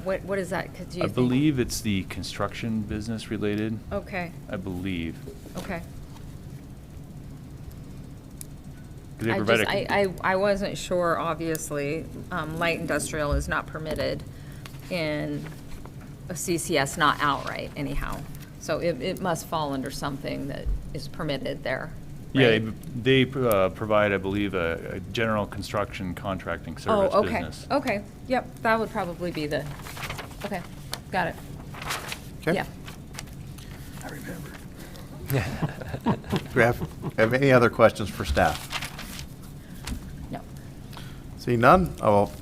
what is that? 'Cause do you I think- believe it's the construction business related. Okay, I believe. okay. 'Cause they I provide just, I wasn't sure, obviously. Light industrial is not permitted in a CCS, not outright anyhow. So it must fall under something that is permitted there. Yeah, right? they provide, I believe, a general construction contracting service Oh, okay, business. okay, yep, that would probably be the, okay, got it. Okay. Yeah. Do we have any other questions for staff? No. Seeing none, I will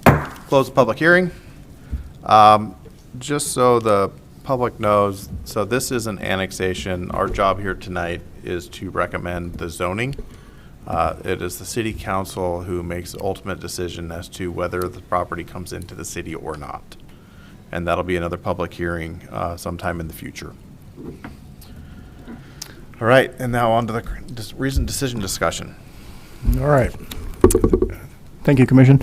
close the public hearing. Just so the public knows, so this is an annexation. Our job here tonight is to recommend the zoning. It is the city council who makes the ultimate decision as to whether the property comes into the city or not. And that'll be another public hearing sometime in the future. All right, and now on to the reasoned decision discussion. All right. Thank you, Commission.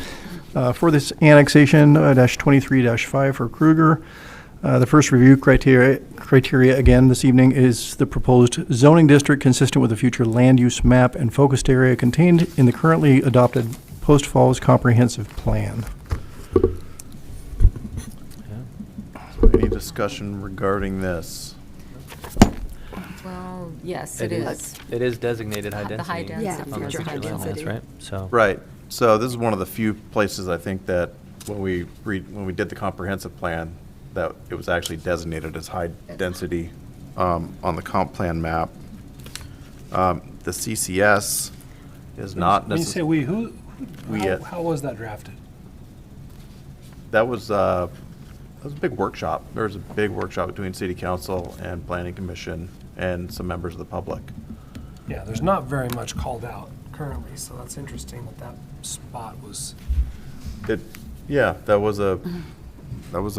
For this annexation, -23-5 for Kruger, the first review criteria again this evening is the proposed zoning district consistent with the future land use map and focused area contained in the currently adopted Post Falls Comprehensive Plan. Any discussion regarding this? Well, yes, it is. It is designated high The density. high density. on the Future high future land plans, density. right? So. Right. So this is one of the few places I think that when we did the comprehensive plan, that it was actually designated as high density on the comp plan map. The CCS is not When you say we, who, We, how was that drafted? That was a big workshop. There was a big workshop between city council and planning commission and some members of the public. Yeah, there's not very much called out currently, so that's interesting that spot was. Yeah, that was a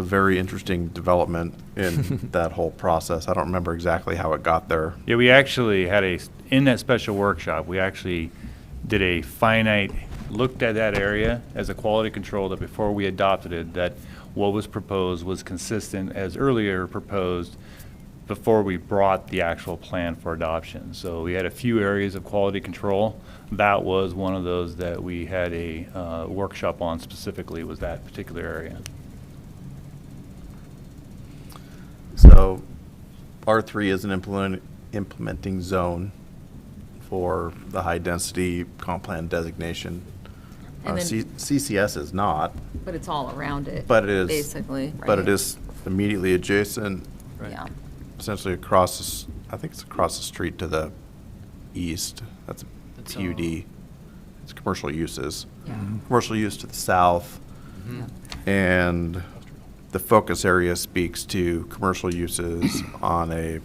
very interesting development in that whole process. I don't remember exactly how it got there. Yeah, we actually had in that special workshop, we actually did a finite, looked at that area as a quality control that before we adopted it, that what was proposed was consistent as earlier proposed before we brought the actual plan for adoption. So we had a few areas of quality control. That was one of those that we had a workshop on specifically, was that particular area. So R3 is an implementing zone for the high-density comp plan designation. And then- CCS is not. But it's all around it. But it is. Basically, But right? it is immediately adjacent, Yeah. essentially across, I think it's across the street to the east. That's a PUD. It's commercial uses. Commercial use to the south. And the focus area speaks to commercial uses on a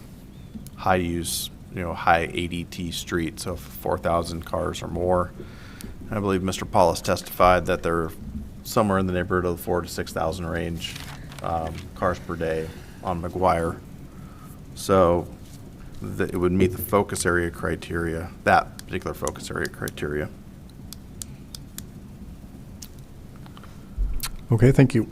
high use, high ADT street, so 4,000 cars or more. I believe Mr. Paulus testified that they're somewhere in the neighborhood of the 4,000 to 6,000 range cars per day on McGuire. So it would meet the focus area criteria, that particular focus area criteria. Okay, thank you.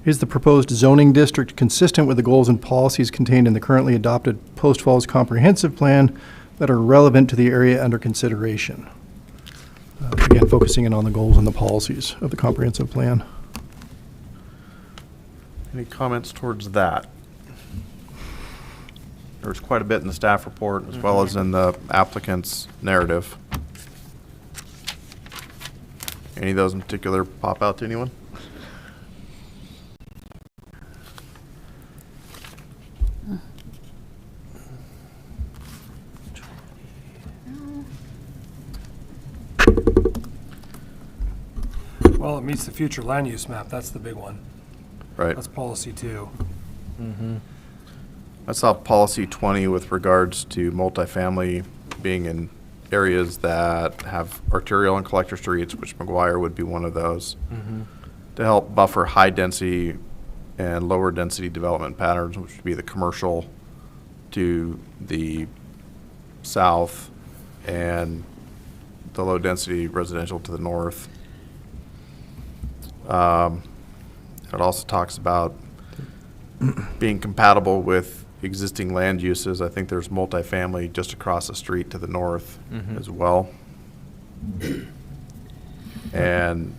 Is the proposed zoning district consistent with the goals and policies contained in the currently adopted Post Falls Comprehensive Plan that are relevant to the area under consideration? Again, focusing in on the goals and the policies of the comprehensive plan. Any comments towards that? There's quite a bit in the staff report as well as in the applicant's narrative. Any of those in particular pop out to anyone? Well, it meets the future land use map. That's the big one. Right. That's policy 2. I saw policy 20 with regards to multifamily being in areas that have arterial and collector streets, which McGuire would be one of those, to help buffer high density and lower density development patterns, which would be the commercial to the south and the low density residential to the north. It also talks about being compatible with existing land uses. I think there's multifamily just across the street to the north as well. And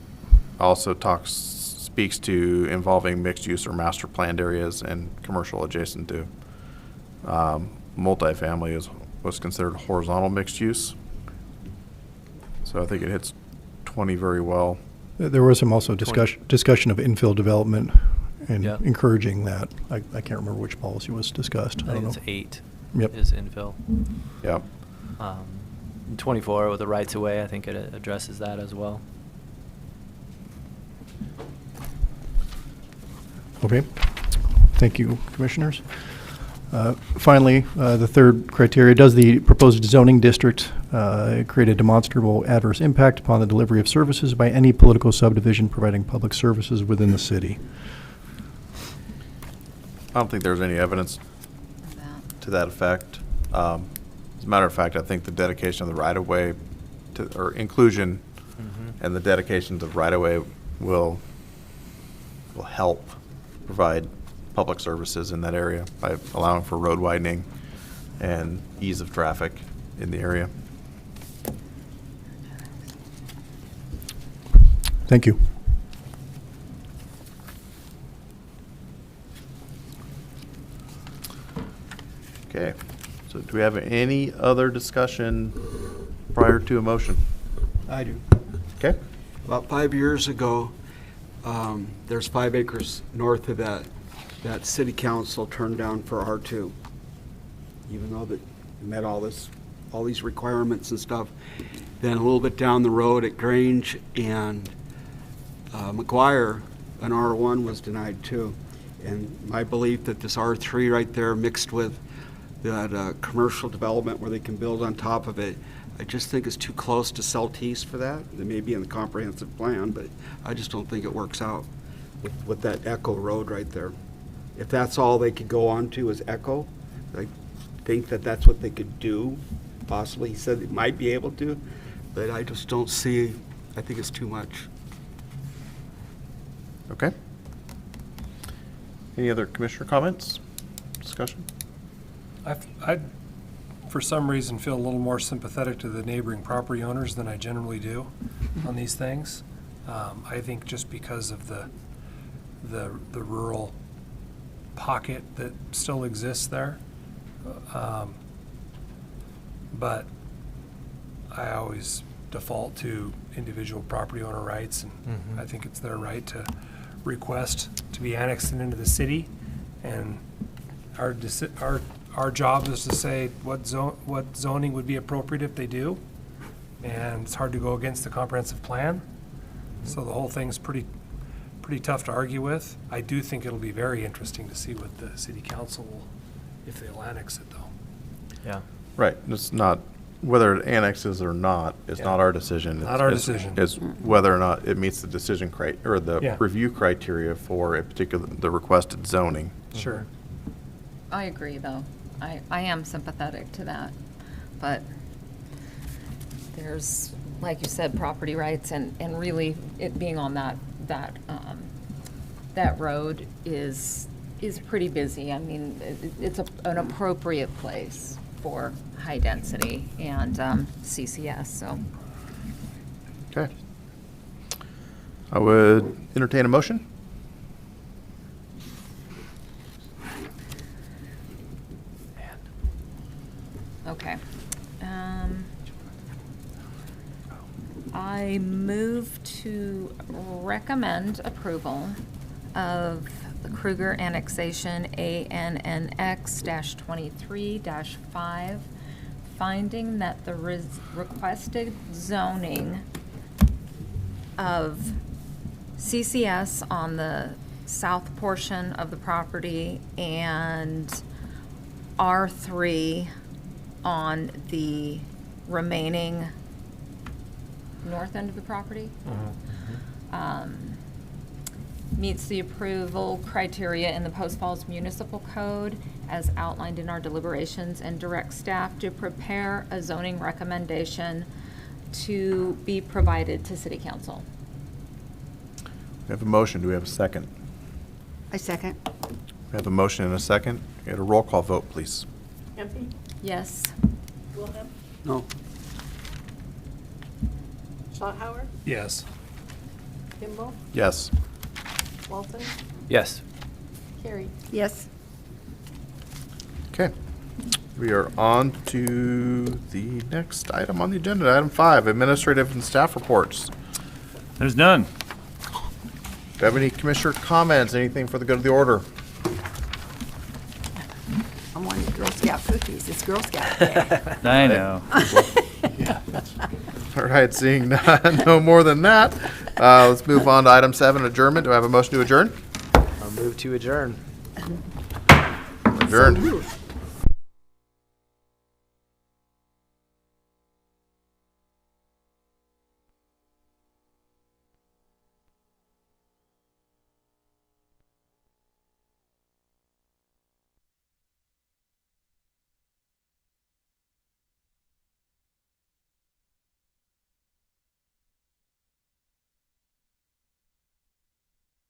also speaks to involving mixed use or master planned areas and commercial adjacent to multifamily was considered horizontal mixed use. So I think it hits 20 very well. There was some also discussion of infill development and Yeah. encouraging that. I can't remember which policy was discussed. I don't think know. it's 8 Yep. is infill. Yep. 24 with the rights of way, I think it addresses that as well. Okay. Thank you, commissioners. Finally, the third criteria, does the proposed zoning district create a demonstrable adverse impact upon the delivery of services by any political subdivision providing public services within the city? I don't think there's any evidence to that effect. As a matter of fact, I think the dedication of the right-of-way or inclusion and the dedication to the right-of-way will help provide public services in that area by allowing for road widening and ease of traffic in the area. Thank you. Okay, so do we have any other discussion prior to a motion? I do. Okay. About 5 years ago, there's 5 acres north of that city council turned down for R2. Even though that it met all these requirements and stuff. Then a little bit down the road at Grange and McGuire, an R1 was denied too. And my belief that this R3 right there mixed with that commercial development where they can build on top of it, I just think it's too close to Celtice for that. It may be in the comprehensive plan, but I just don't think it works out with that Echo Road right there. If that's all they could go on to is Echo, I think that that's what they could do, possibly. He said they might be able to, but I just don't see, I think it's too much. Okay. Any other commissioner comments, discussion? I, for some reason, feel a little more sympathetic to the neighboring property owners than I generally do on these things. I think just because of the rural pocket that still exists there. But I always default to individual property owner rights, and I think it's their right to request to be annexed into the city. And our job is to say what zoning would be appropriate if they do. And it's hard to go against the comprehensive plan. So the whole thing's pretty tough to argue with. I do think it'll be very interesting to see what the city council will, if they'll annex it though. Yeah. Right, it's not, whether it annexes or not, it's not our decision. Not our decision. It's whether or not it meets the decision or the Yeah. review criteria for a particular, the requested zoning. Sure. I agree, though. I am sympathetic to that. But there's, like you said, property rights and really it being on that that road is pretty busy. I mean, it's an appropriate place for high density and CCS, so. Okay. I would entertain a motion. Okay. I move to recommend approval of the Kruger Annexation ANNX-23-5, finding that the requested zoning of CCS on the south portion of the property and R3 on the remaining north end of the property. Meets the approval criteria in the Post Falls Municipal Code as outlined in our deliberations, and directs staff to prepare a zoning recommendation to be provided to City Council. We have a motion. Do we have a second? I second. We have a motion and a second. We had a roll call vote, please. Empey? Yes. Wilhelm? No. Schlauthauer? Yes. Kimball? Yes. Walton? Yes. Carried. Yes. Okay. We are on to the next item on the agenda, item 5, administrative and staff reports. There's none. Do you have any commissioner comments, anything for the good of the order? I wanted Girl Scout cookies. It's Girl Scout Day. I know. All right, seeing none, no more than that. Let's move on to item 7, adjournment. Do I have a motion to adjourn? I'll move to adjourn. Adjourned.